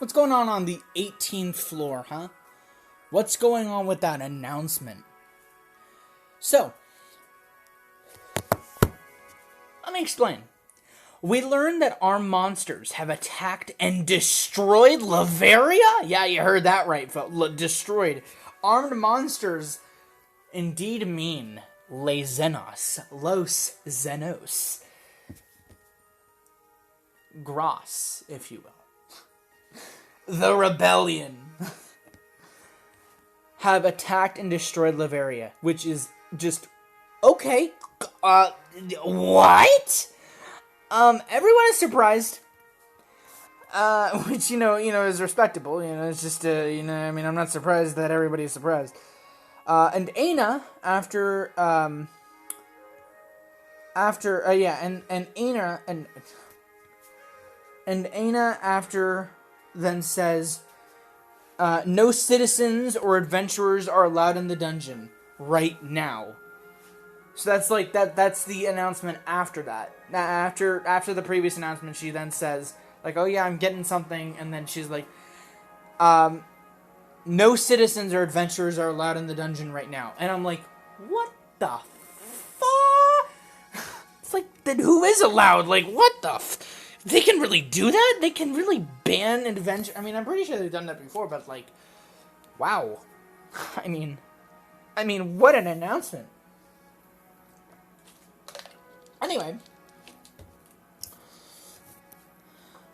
the 18th floor, huh? What's going on with that announcement? So, let me explain. We learned that armed monsters have attacked and destroyed Latveria? Yeah, you heard that right, folks. Destroyed. Armed monsters indeed mean Los Xenos. Gross, if you will. The rebellion have attacked and destroyed Latveria, which is just okay. What? Everyone is surprised. Which you know is respectable. You know, it's just I mean, I'm not surprised that everybody is surprised. And Aina after Aina after then says, no citizens or adventurers are allowed in the dungeon right now. So that's like that's the announcement after that. After the previous announcement, she then says like, oh yeah, I'm getting something, and then she's like, no citizens or adventurers are allowed in the dungeon right now. And I'm like, what the fuck? It's like, then who is allowed? Like, what the they can really do that? They can really ban adventure? I mean, I'm pretty sure they've done that before, but like, wow. I mean, what an announcement. Anyway,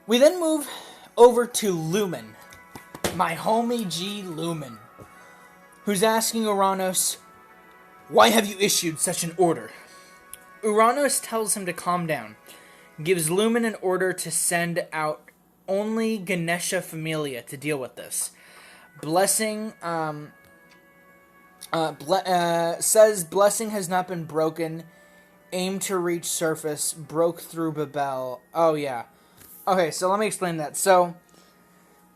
we then move over to Lumen, my homie G Lumen, who's asking Uranos, why have you issued such an order? Uranos tells him to calm down, gives Lumen an order to send out only Ganesha Familia to deal with this. Blessing, says Blessing has not been broken, aim to reach surface, broke through Babel. Oh yeah. Okay, so let me explain that. So,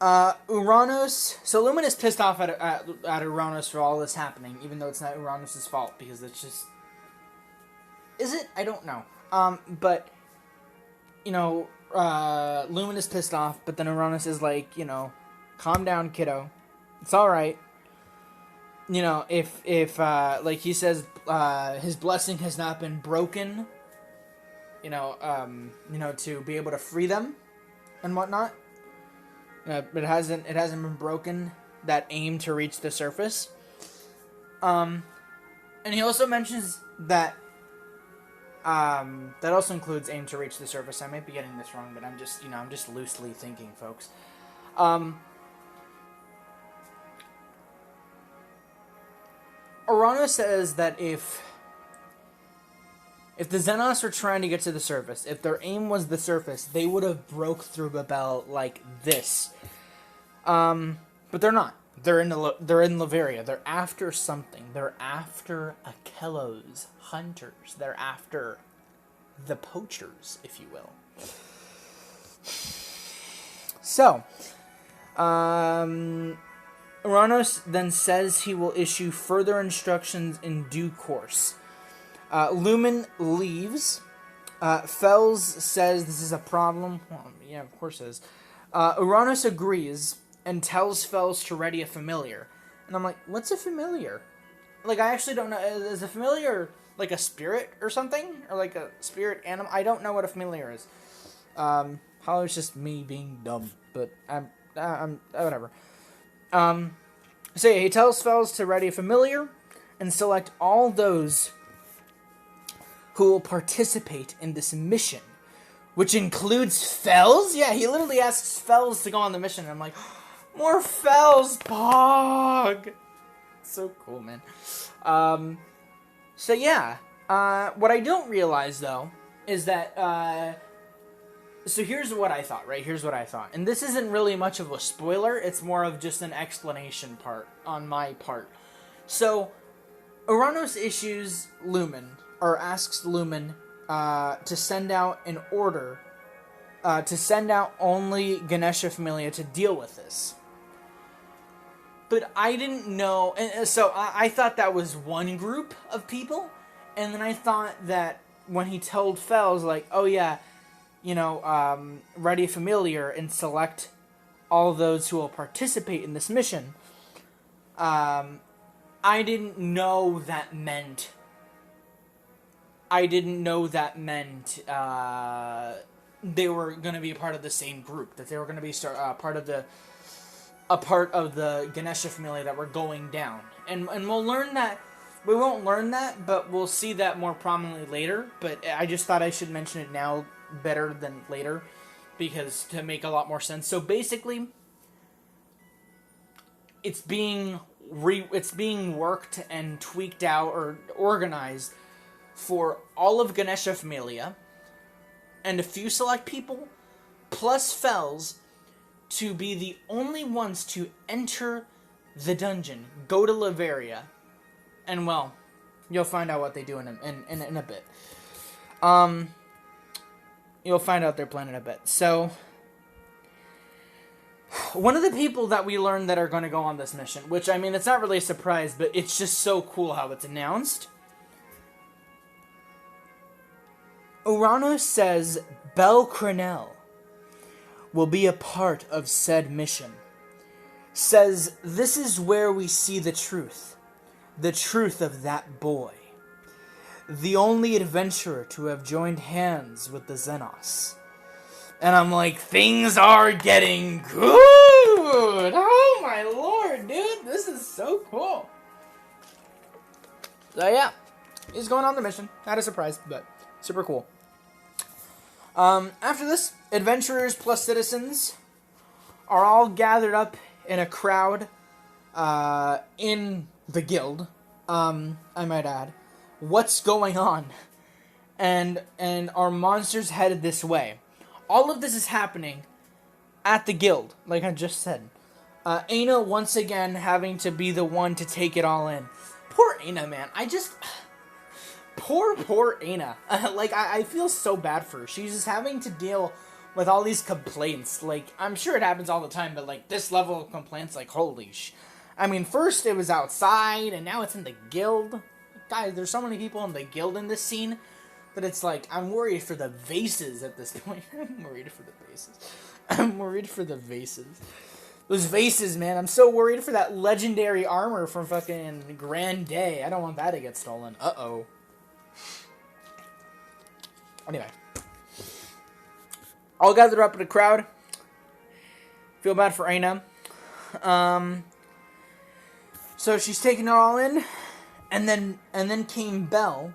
Uranos, so Lumen is pissed off at Uranos for all this happening, even though it's not Uranos' fault, because it's just, is it? I don't know. But, you know, Lumen is pissed off, but then Uranos is like, you know, calm down, kiddo. It's alright. You know, if like he says, his blessing has not been broken, you know, to be able to free them and whatnot. But it hasn't been broken. that aim to reach the surface. And he also mentions that that also includes aim to reach the surface. I might be getting this wrong, but I'm just loosely thinking, folks. Orano says that if the Xenos were trying to get to the surface, if their aim was the surface, they would have broke through Babel like this. But they're not. They're in Latveria. They're after something. They're after Ikelos, hunters. They're after the poachers, if you will. So, Uranos then says he will issue further instructions in due course. Lumen leaves. Fells says this is a problem. Well, yeah, of course it is. Uranos agrees and tells Fells to ready a familiar. And I'm like, what's a familiar? Like, I actually don't know. Is a familiar like a spirit or something? Or like a spirit animal? I don't know what a familiar is. Probably it's just me being dumb. But I'm whatever. So yeah, he tells Fells to ready a familiar and select all those who will participate in this mission, which includes Fells? Yeah, he literally asks Fells to go on the mission, and I'm like, more Fells, Pog! So cool, man. So yeah, what I don't realize, though, is that, so here's what I thought, right? Here's what I thought. And this isn't really much of a spoiler, it's more of just an explanation part, on my part. So, Uranos issues Lumen, or asks Lumen, to send out an order, to send out only Ganesha Familia to deal with this. But I didn't know, and so I thought that was one group of people, and then I thought that when he told Fells, like, oh yeah, you know, ready a familiar and select all those who will participate in this mission, I didn't know that meant they were going to be a part of the same group, that they were going to be a part of the Ganesha Familia that were going down. And we'll learn that, we won't learn that, but we'll see that more prominently later. But I just thought I should mention it now better than later, because to make a lot more sense. So basically, it's being worked and tweaked out or organized for all of Ganesha Familia and a few select people, plus Fells, to be the only ones to enter the dungeon, go to Latveria, and well, you'll find out what they do in a bit. You'll find out their plan in a bit. So, one of the people that we learned that are going to go on this mission, which, I mean, it's not really a surprise, but it's just so cool how it's announced. Uranos says Bel Crenel will be a part of said mission. Says this is where we see the truth of that boy. The only adventurer to have joined hands with the Xenos. And I'm like, things are getting good! Oh my lord, dude, this is so cool. So yeah, he's going on the mission. Not a surprise, but super cool. After this, adventurers plus citizens are all gathered up in a crowd in the guild, I might add. What's going on? And our monsters headed this way. All of this is happening at the guild, like I just said. Aina once again having to be the one to take it all in. Poor Aina, man. Poor Aina. Like, I feel so bad for her. She's just having to deal with all these complaints. Like, I'm sure it happens all the time, but, like, this level of complaints, like, holy I mean, first it was outside, and now it's in the guild. Guys, there's so many people in the guild in this scene that it's like, I'm worried for the vases at this point. I'm worried for the vases. Those vases, man. I'm so worried for that legendary armor from fucking Grand Day. I don't want that to get stolen. Uh-oh. Anyway. All gathered up in a crowd. Feel bad for Aina. So she's taking it all in, and then came Belle,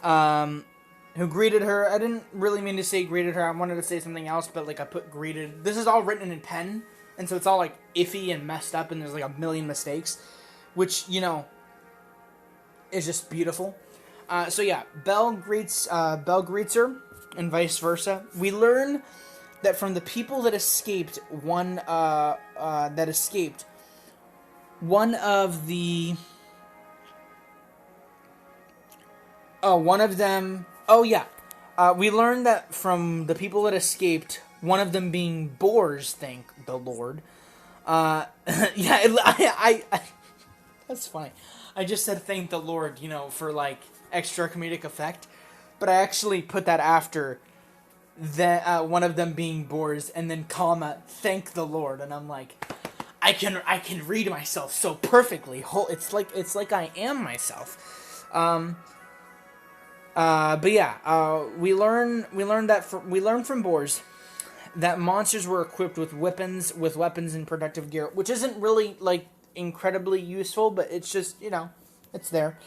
who greeted her. I didn't really mean to say greeted her. I wanted to say something else, but like I put greeted. This is all written in pen, and so it's all like iffy and messed up, and there's like a million mistakes, which is just beautiful. So yeah, Belle greets her, and vice versa. We learn that from the people that escaped, one of them. Oh yeah, we learned that from the people that escaped, one of them being boars. Thank the Lord. Yeah, I that's funny. I just said thank the Lord, for like extra comedic effect, but I actually put that after that one of them being boars, and then comma thank the Lord, and I'm like, I can read myself so perfectly. It's like I am myself. But yeah, we learn from boars that monsters were equipped with weapons and protective gear, which isn't really like incredibly useful, but it's just it's there.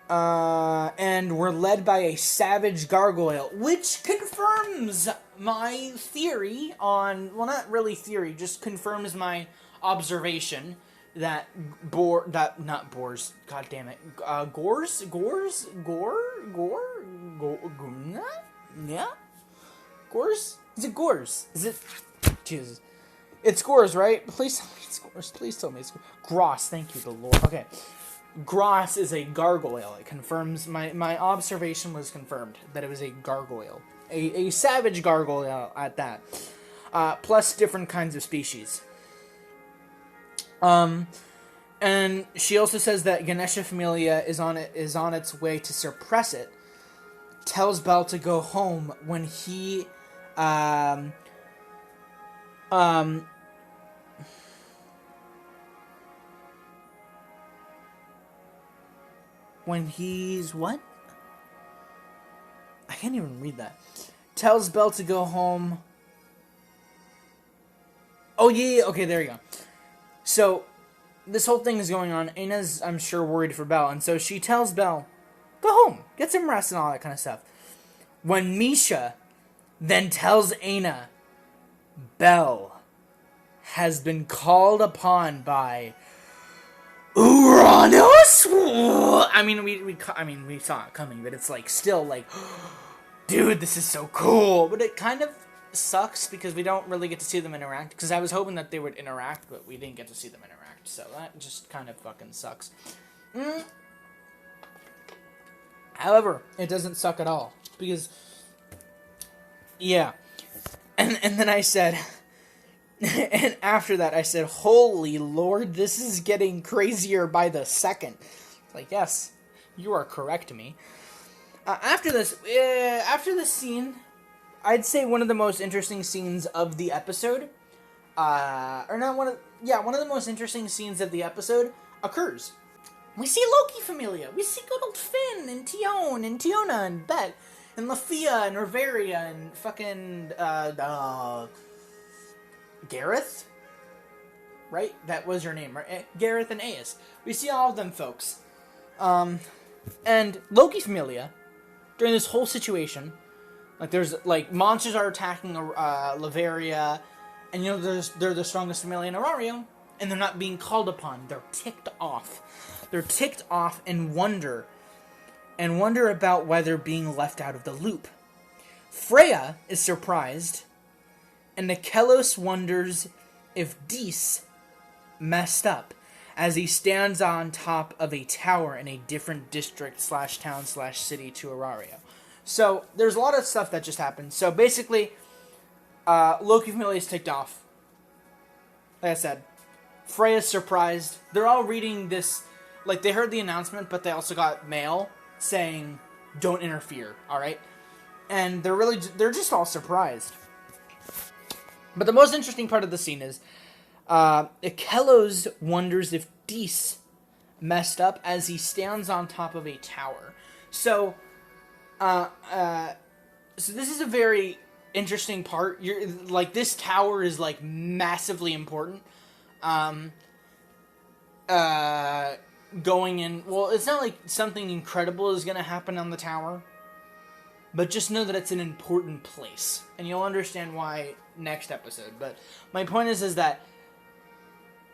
And we're led by a savage gargoyle, which confirms my theory on, well, not really theory, just confirms my observation that not boars, god damn it, gores, yeah, gores, is it gores, is it, Jesus, it's gores, right? Please tell me it's gores, please tell me it's gross, thank you, the Lord, okay. Gross is a gargoyle. It confirms my observation was confirmed that it was a gargoyle, a savage gargoyle at that. Plus different kinds of species. And she also says that Ganesha Familia is on its way to suppress it. Tells Belle to go home when he when he's what? I can't even read that. Tells Belle to go home. Oh yeah, okay, there you go. So this whole thing is going on. Anna's, I'm sure, worried for Belle, and so she tells Belle, go home, get some rest and all that kind of stuff. When Misha then tells Anna, Belle has been called upon by Uranus. I mean, we saw it coming, but it's like still like, dude, this is so cool. But it kind of sucks because we don't really get to see them interact. Because I was hoping that they would interact, but we didn't get to see them interact. So that just kind of fucking sucks. However, it doesn't suck at all because, yeah. And then I said. And after that, I said, holy Lord, this is getting crazier by the second. Like, yes, you are correct, me. After this scene, I'd say one of the most interesting scenes of the episode, one of the most interesting scenes of the episode occurs. We see Loki Familia. We see good old Finn and Tion and Tiona and Bet and Lafia and Riveria and fucking, Gareth? Right? That was your name, right? Gareth and Aes. We see all of them folks. And Loki Familia, during this whole situation, like there's, like, monsters are attacking Laveria, and they're the strongest Familia in Arario, and they're not being called upon. They're ticked off. They're ticked off and wonder about why they're being left out of the loop. Freya is surprised, and Ikelos wonders if Dis messed up as he stands on top of a tower in a different district / town / city to Arario. So there's a lot of stuff that just happened. So basically, Loki Familia is ticked off. Like I said, Freya's surprised. They're all reading this, like they heard the announcement, but they also got mail saying, don't interfere, alright? And they're just all surprised. But the most interesting part of the scene is Ikelos wonders if Dis messed up as he stands on top of a tower. So this is a very interesting part. This tower is like massively important. Going in. Well, it's not like something incredible is going to happen on the tower, but just know that it's an important place, and you'll understand why next episode. But my point is that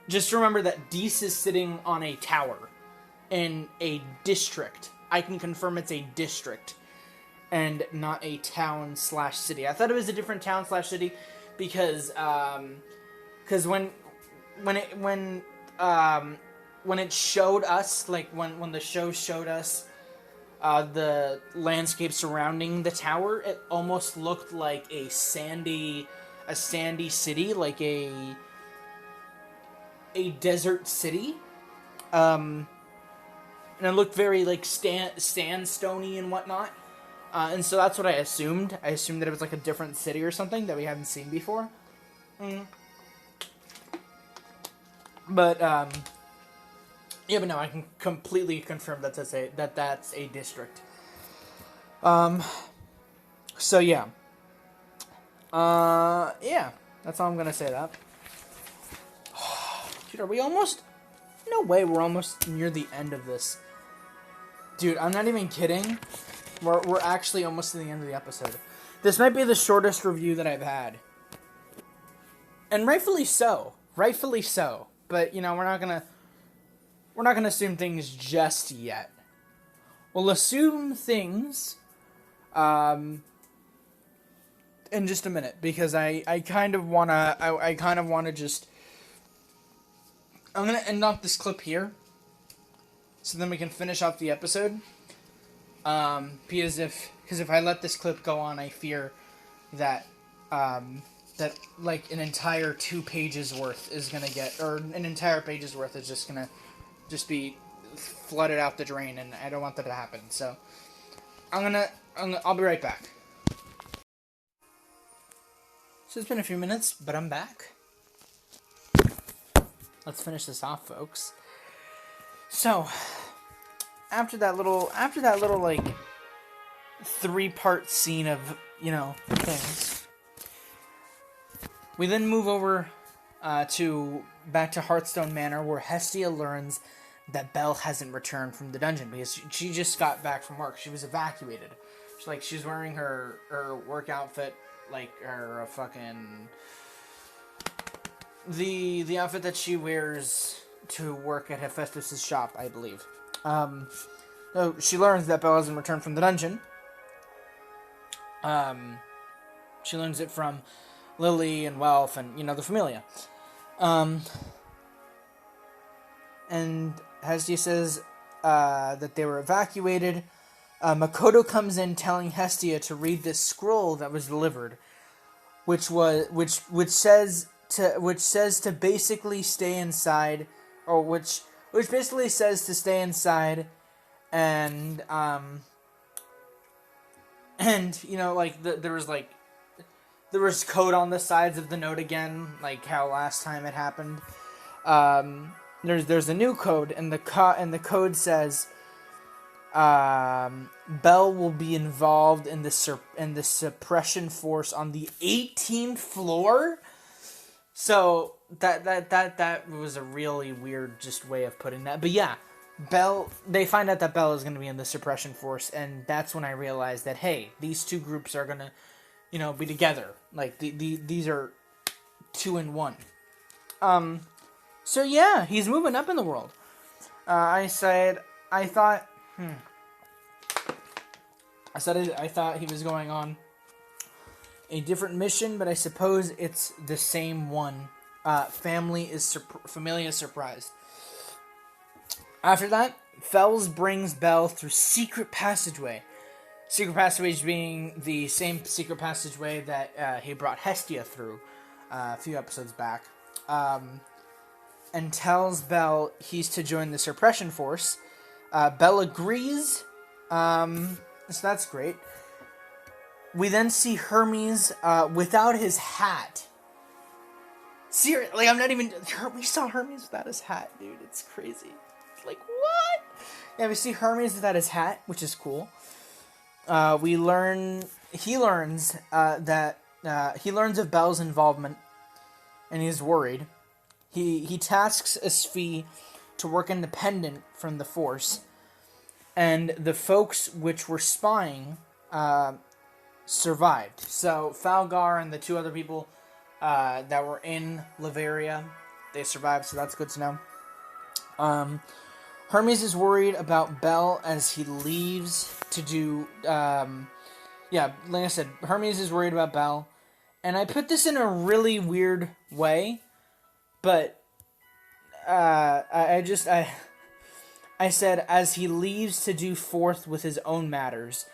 just remember that Dees is sitting on a tower in a district. I can confirm it's a district and not a town/city. I thought it was a different town/city because when it showed us, like when the show showed us the landscape surrounding the tower, it almost looked like a sandy city, like a desert city, and it looked very like sandstony and whatnot, and so that's what I assumed. I assumed that it was like a different city or something that we hadn't seen before. But yeah, but no, I can completely confirm that that's a district. So yeah. Yeah, that's all I'm gonna say. That. Dude, are we almost? No way, we're almost near the end of this. Dude, I'm not even kidding. We're actually almost to the end of the episode. This might be the shortest review that I've had, and rightfully so. Rightfully so. But you know, we're not gonna assume things just yet. We'll assume things in just a minute, because I kind of wanna just, I'm gonna end off this clip here so then we can finish off the episode. Because if I let this clip go on, I fear that that like an entire 2 pages worth is gonna get, or an entire page's worth is just gonna be flooded out the drain, and I don't want that to happen. So I'll be right back. So it's been a few minutes, but I'm back. Let's finish this off, folks. So after that little like 3-part scene of, you know, things, we then move over back to Hearthstone Manor, where Hestia learns that Belle hasn't returned from the dungeon because she just got back from work. She was evacuated. She's wearing her work outfit, like her fucking the outfit that she wears to work at Hephaestus' shop, I believe. So she learns that Belle hasn't returned from the dungeon. She learns it from Lily and Welf and, you know, the Familia. And Hestia says that they were evacuated. Makoto comes in telling Hestia to read this scroll that was delivered, which says to basically stay inside, or which basically says to stay inside, and you know, like there was code on the sides of the note again, like how last time it happened. There's a new code, and the code says Belle will be involved in the suppression force on the 18th floor. So that was a really weird just way of putting that. But yeah, they find out that Belle is going to be in the suppression force, and that's when I realized that, hey, these two groups are going to, you know, be together. Like these are 2 in 1. So yeah, he's moving up in the world. I thought he was going on a different mission, but I suppose it's the same one. Familia is surprised. After that, Fells brings Belle through secret passageway. Secret passageways being the same secret passageway that he brought Hestia through a few episodes back. And tells Belle he's to join the suppression force. Belle agrees. So that's great. We then see Hermes without his hat. Seriously, we saw Hermes without his hat, dude. It's crazy. Like, what? Yeah, we see Hermes without his hat, which is cool. He learns of Belle's involvement, and he's worried. he tasks a Svi to work independent from the Force, and the folks which were spying survived. So Falgar and the two other people that were in Latveria, they survived, so that's good to know. Hermes is worried about Bell as he leaves to do... yeah, like I said, Hermes is worried about Bell. And I put this in a really weird way, but I said, as he leaves to do forth with his own matters,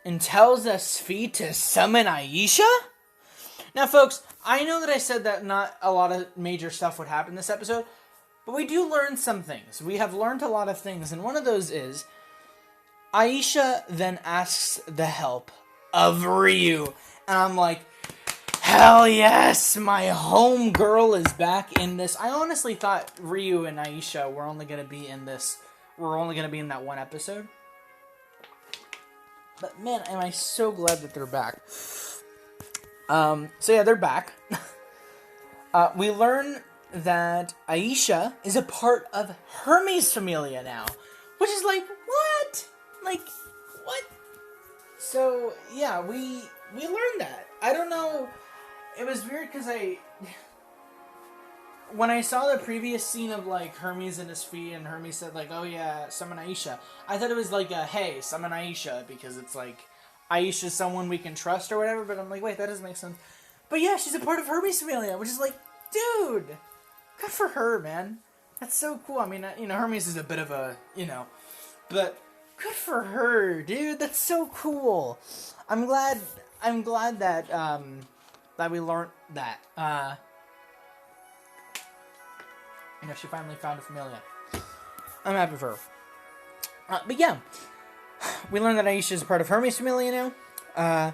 and tells Svi to summon Aisha? Now, folks, I know that I said that not a lot of major stuff would happen this episode, but we do learn some things. We have learned a lot of things, and one of those is, Aisha then asks the help of Ryu. And I'm like, hell yes, my home girl is back in this. I honestly thought Ryu and Aisha were only going to be in this. We're only going to be in that one episode. But man, am I so glad that they're back. So yeah, they're back. We learn that Aisha is a part of Hermes' Familia now. Which is like, what? Like, what? So, yeah, we learned that. I don't know. It was weird because when I saw the previous scene of, like, Hermes and his feet, and Hermes said, like, oh, yeah, summon Aisha, I thought it was like a, hey, summon Aisha, because it's like, Aisha's someone we can trust or whatever, but I'm like, wait, that doesn't make sense. But yeah, she's a part of Hermes' Familia, which is like, dude, good for her, man. That's so cool. I mean, you know, Hermes is a bit of a, you know, but good for her, dude. That's so cool. I'm glad that, that we learned that. You know, she finally found a Familia. I'm happy for her. But yeah, we learned that Aisha is a part of Hermes' Familia now.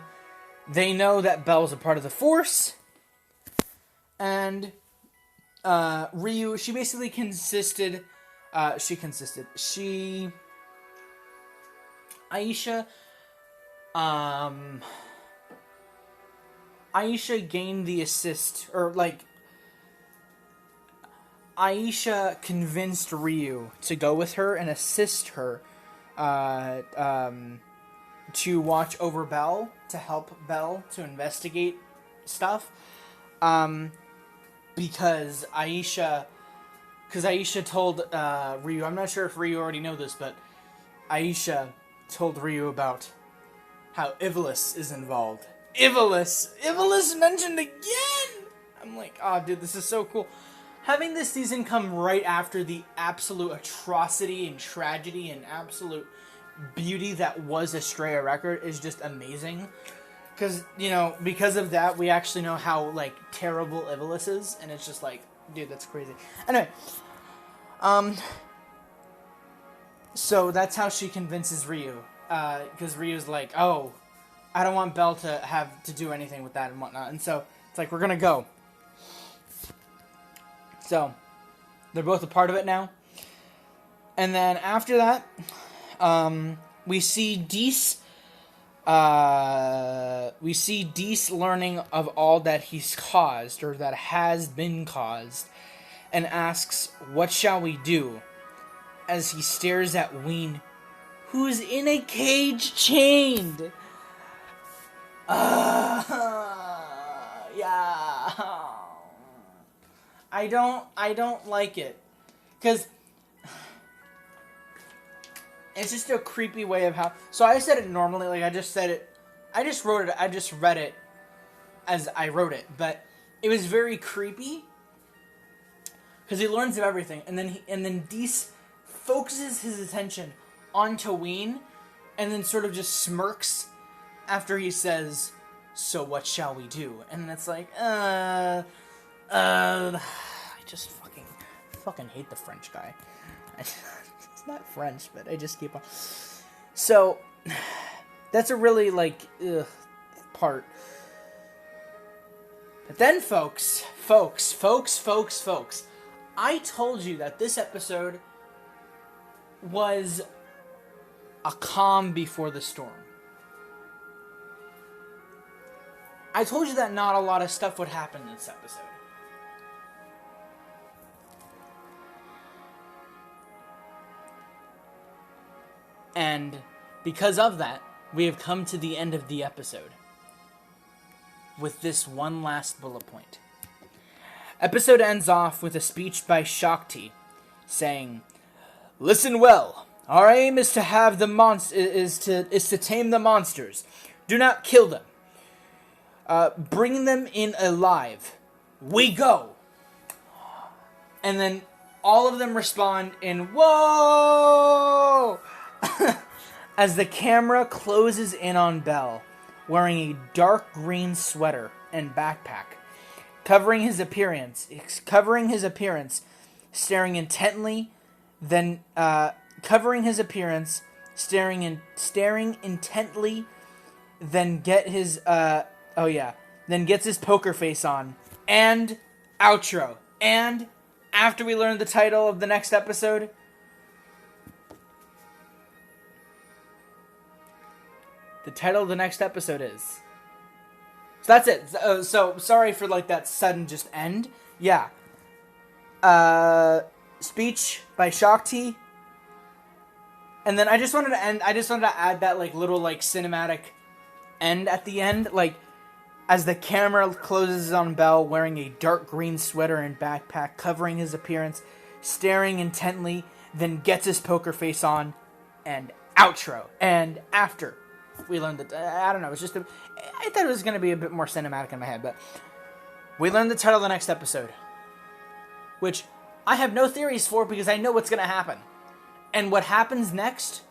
They know that Belle's a part of the Force. And Ryu, she basically consisted... Aisha... Aisha gained the assist, or like... Aisha convinced Ryu to go with her and assist her to watch over Belle, to help Belle to investigate stuff. Because Aisha told Ryu, I'm not sure if Ryu already know this, but Aisha told Ryu about how Ikelos is involved. Ikelos mentioned again! I'm like, oh dude, this is so cool. Having this season come right after the absolute atrocity and tragedy and absolute beauty that was Estrella Record is just amazing. Because, you know, because of that, we actually know how, like, terrible Ikelos is. And it's just like, dude, that's crazy. Anyway. So that's how she convinces Ryu. Because Ryu's like, oh, I don't want Belle to have to do anything with that and whatnot. And so it's like, we're going to go. So, they're both a part of it now. And then after that, we see Dees learning of all that he's caused, or that has been caused, and asks, what shall we do? As he stares at Ween, who's in a cage chained. Yeah. I don't like it. Because it's just a creepy way of how... So I said it normally, like I just said it... I just read it as I wrote it. But it was very creepy. Because he learns of everything. And then Dees focuses his attention onto Ween. And then sort of just smirks after he says, so what shall we do? And then it's like, I just fucking hate the French guy. It's not French, but I just keep on. So, that's a really, like, part. But then, folks, I told you that this episode was a calm before the storm. I told you that not a lot of stuff would happen in this episode. And because of that, we have come to the end of the episode with this one last bullet point. Episode ends off with a speech by Shakti saying, "Listen well. Our aim is to have the is to tame the monsters. Do not kill them. Bring them in alive. We go." And then all of them respond in "Whoa!" as the camera closes in on Bell, wearing a dark green sweater and backpack, covering his appearance, staring intently, then covering his appearance, staring intently, then gets his poker face on, and outro. And after we learn the title of the next episode, the title of the next episode is... So that's it. So sorry for like that sudden just end. Yeah. Speech by Shakti. And then I just wanted to add that like little like cinematic end at the end, like as the camera closes on Bell, wearing a dark green sweater and backpack, covering his appearance, staring intently, then gets his poker face on, and outro. And after we learned that, I don't know, it's just I thought it was going to be a bit more cinematic in my head, but we learned the title of the next episode, which I have no theories for because I know what's going to happen. And what happens next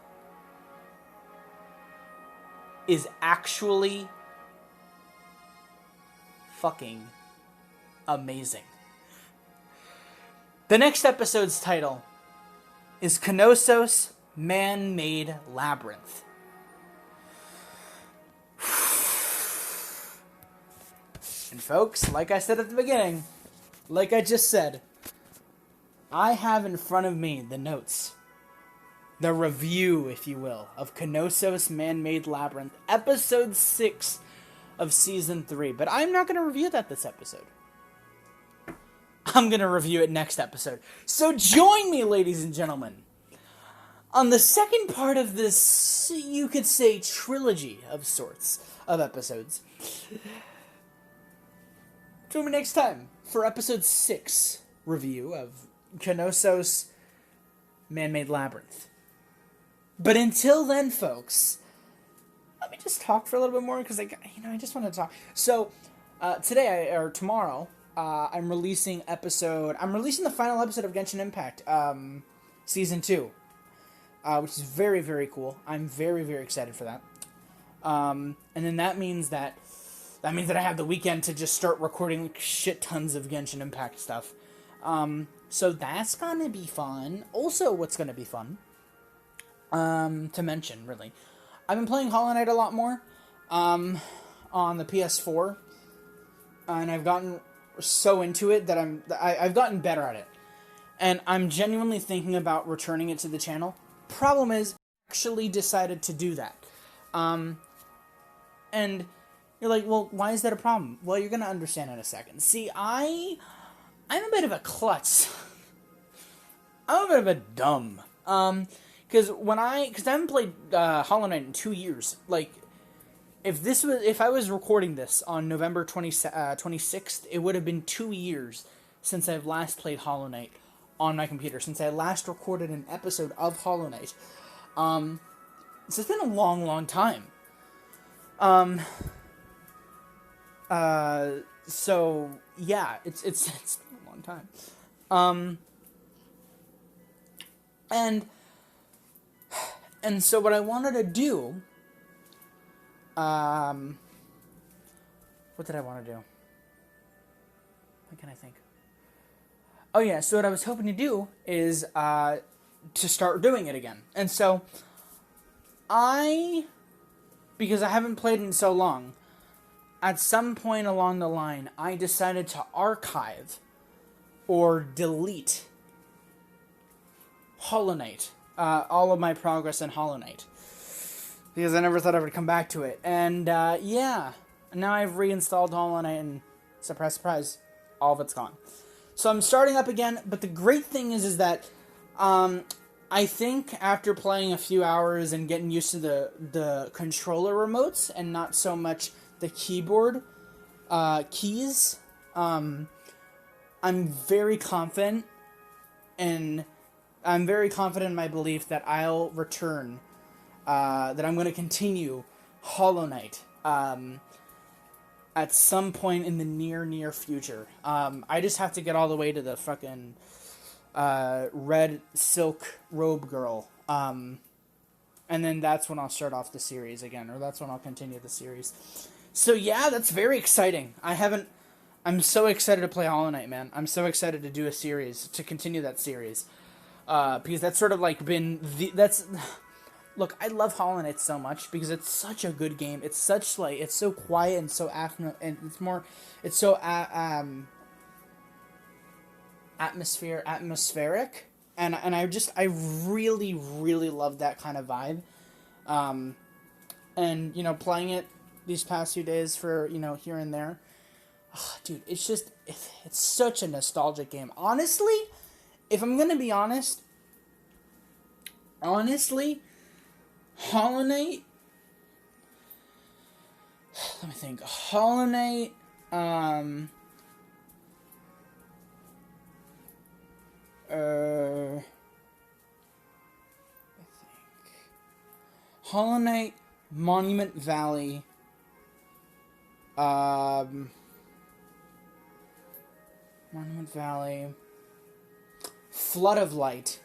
is actually fucking amazing. The next episode's title is Knossos Man-Made Labyrinth. And folks, like I said at the beginning, like I just said, I have in front of me the notes, the review, if you will, of Knossos Man-Made Labyrinth, episode 6 of season 3. But I'm not going to review that this episode. I'm going to review it next episode. So join me, ladies and gentlemen, on the second part of this, you could say, trilogy of sorts of episodes. Join me next time for episode 6 review of Knossos Man-Made Labyrinth. But until then, folks, let me just talk for a little bit more because I just want to talk. So tomorrow, I'm releasing the final episode of Genshin Impact, season 2, which is very, very cool. I'm very, very excited for that. And then that means that I have the weekend to just start recording shit tons of Genshin Impact stuff. So that's gonna be fun. Also, what's gonna be fun, to mention, really, I've been playing Hollow Knight a lot more, on the PS4, and I've gotten so into it that I've gotten better at it, and I'm genuinely thinking about returning it to the channel. Problem is, I actually decided to do that, and you're like, well, why is that a problem? Well, you're gonna understand in a second. See, I'm a bit of a klutz. I'm a bit of a dumb. Because I haven't played Hollow Knight in 2 years. Like, if I was recording this on November 26th, it would have been 2 years since I've last played Hollow Knight on my computer. Since I last recorded an episode of Hollow Knight. So it's been a long, long time. So yeah, it's been a long time. And so what I wanted to do, what did I want to do? What can I think? Oh yeah, so what I was hoping to do is, to start doing it again. And so, because I haven't played in so long, at some point along the line, I decided to archive or delete Hollow Knight, all of my progress in Hollow Knight, because I never thought I would come back to it. And yeah, now I've reinstalled Hollow Knight, and surprise, surprise, all of it's gone. So I'm starting up again. But the great thing is that I think after playing a few hours and getting used to the controller remotes and not so much the keyboard keys, I'm very confident, and I'm very confident in my belief that I'll return, that I'm going to continue Hollow Knight at some point in the near future. I just have to get all the way to the fucking red silk robe girl. And then that's when I'll start off the series again, or that's when I'll continue the series. So yeah, that's very exciting. I'm so excited to play Hollow Knight, man. I'm so excited to do a series, to continue that series. Because that's sort of like been look, I love Hollow Knight so much because it's such a good game. It's such like, it's so quiet and so it's so atmospheric, and I really love that kind of vibe. And you know, playing it these past few days for, you know, here and there, dude, it's such a nostalgic game. Honestly, if I'm gonna be honest, Hollow Knight, let me think. Hollow Knight, Hollow Knight, Monument Valley, Flood of Light,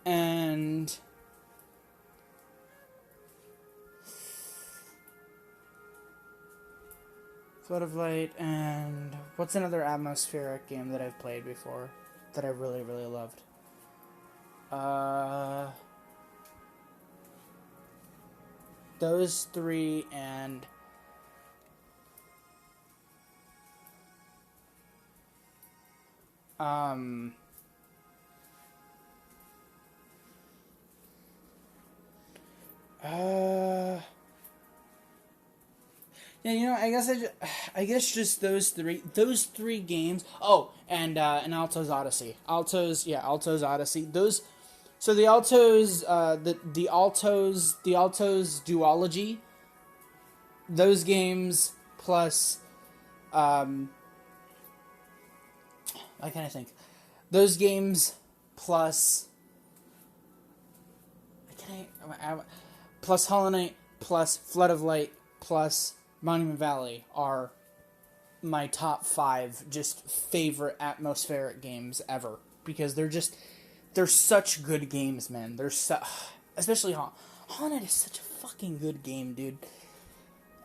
and what's another atmospheric game that I've played before that I really loved? Those three and yeah, you know, I guess just those three games. Oh, and Alto's Odyssey. Alto's Odyssey. Those, so the Alto's the Alto's duology. Those games plus I kind of think those games plus plus Hollow Knight plus Flood of Light plus Monument Valley are my top 5 just favorite atmospheric games ever, because they're such good games, man. Especially Hollow Knight is such a fucking good game, dude.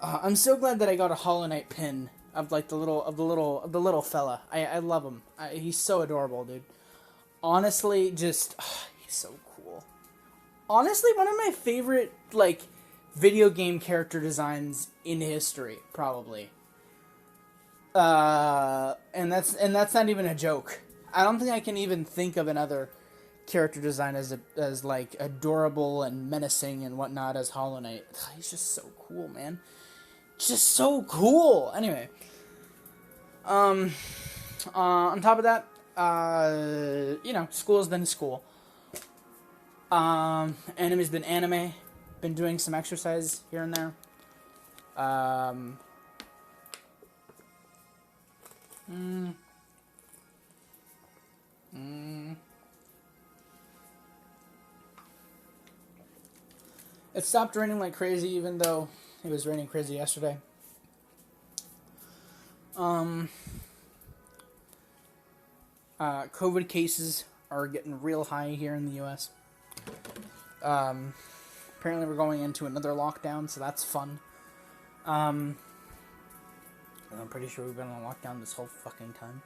I'm so glad that I got a Hollow Knight pin of like the little fella. I love him. He's so adorable, dude. Honestly, just he's so cool. Honestly, one of my favorite like video game character designs in history, probably. And that's not even a joke. I don't think I can even think of another character design as like adorable and menacing and whatnot as Hollow Knight. He's just so cool, man. Just so cool. Anyway, on top of that, you know, school's been school. Anime's been anime. Been doing some exercise here and there. It stopped raining like crazy, even though it was raining crazy yesterday. COVID cases are getting real high here in the U.S. Apparently we're going into another lockdown, so that's fun. I'm pretty sure we've been on lockdown this whole fucking time.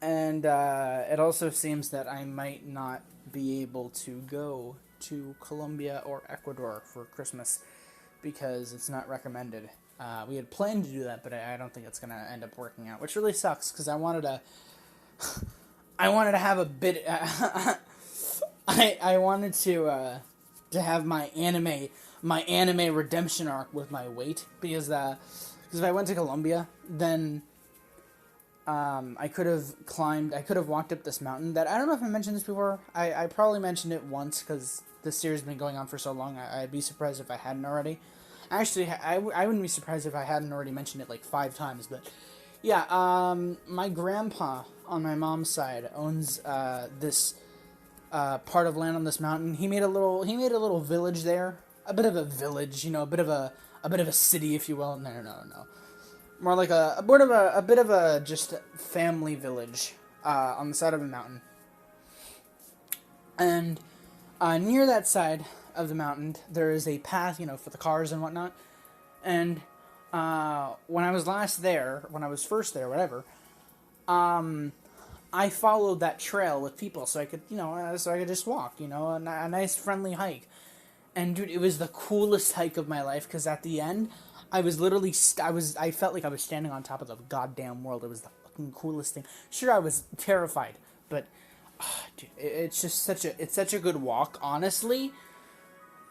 And it also seems that I might not be able to go to Colombia or Ecuador for Christmas because it's not recommended. We had planned to do that, but I don't think it's going to end up working out, which really sucks because I wanted to have a bit. I wanted to have my anime redemption arc with my weight, because if I went to Colombia, then I could have walked up this mountain that, I don't know if I mentioned this before. I probably mentioned it once because this series has been going on for so long. I'd be surprised if I hadn't already. Actually, I wouldn't be surprised if I hadn't already mentioned it like 5 times, but yeah, my grandpa on my mom's side owns this part of land on this mountain. He made a little village there, a bit of a village, a bit of a city, if you will. No. More like a bit of a just family village on the side of a mountain. And near that side of the mountain, there is a path, for the cars and whatnot. And when I was first there, whatever, I followed that trail with people so I could, just walk, a nice friendly hike. And dude, it was the coolest hike of my life because at the end, I was literally, I felt like I was standing on top of the goddamn world. It was the fucking coolest thing. Sure, I was terrified, but, dude, it's just such a good walk. Honestly,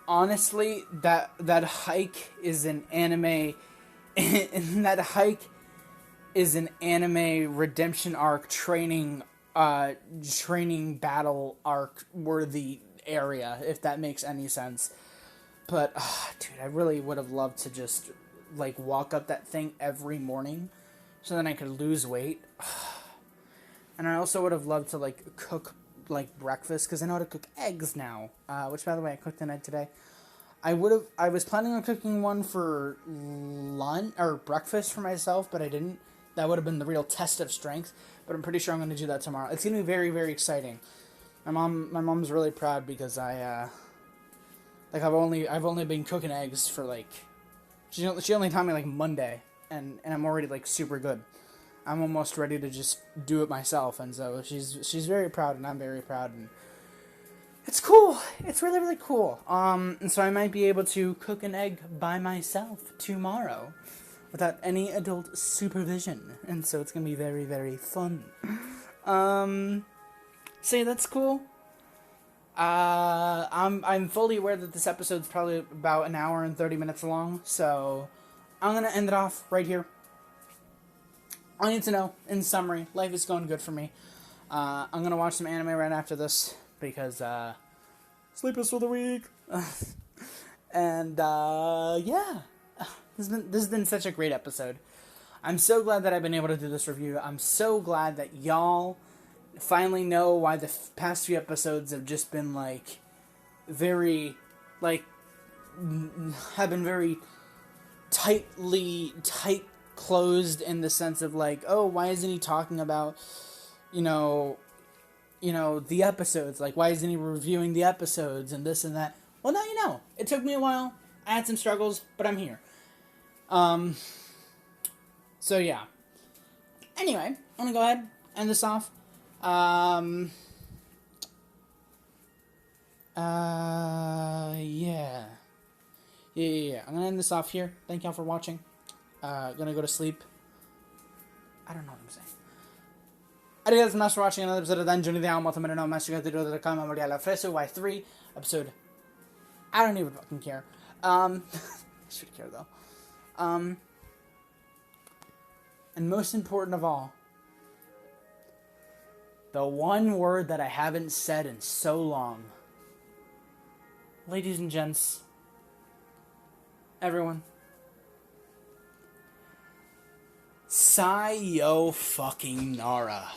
that hike is an anime, that hike is an anime redemption arc training battle arc worthy area, if that makes any sense. But, dude, I really would have loved to just, walk up that thing every morning so then I could lose weight. And I also would have loved to, cook, breakfast, because I know how to cook eggs now, which, by the way, I cooked an egg today. I was planning on cooking one for lunch, or breakfast for myself, but I didn't. That would have been the real test of strength, but I'm pretty sure I'm going to do that tomorrow. It's going to be very, very exciting. My mom's really proud because I've only been cooking eggs for she only taught me Monday, and I'm already super good. I'm almost ready to just do it myself, and so she's very proud, and I'm very proud, and it's cool. It's really, really cool. And so I might be able to cook an egg by myself tomorrow without any adult supervision, and so it's gonna be very, very fun. So yeah, that's cool. I'm fully aware that this episode's probably about an hour and 30 minutes long, so I'm gonna end it off right here. All you need to know, in summary, life is going good for me. I'm gonna watch some anime right after this, because, sleep is for the weak. And, yeah. This has been such a great episode. I'm so glad that I've been able to do this review. I'm so glad that y'all finally know why the past few episodes have just been, very, have been very tight closed in the sense of, oh, why isn't he talking about, the episodes? Why isn't he reviewing the episodes and this and that? Well, now you know. It took me a while. I had some struggles, but I'm here. So yeah. Anyway, I'm gonna go ahead, end this off. Yeah. I'm gonna end this off here. Thank y'all for watching. Gonna go to sleep. I don't know what I'm saying. Arigatou gozaimasu for watching another episode of Dungeon of the Alma Ultimate No Master Got Memoria Freese Y3 episode. I don't even fucking care. I should care though. And most important of all, the one word that I haven't said in so long. Ladies and gents, everyone, Sayo fucking Nara.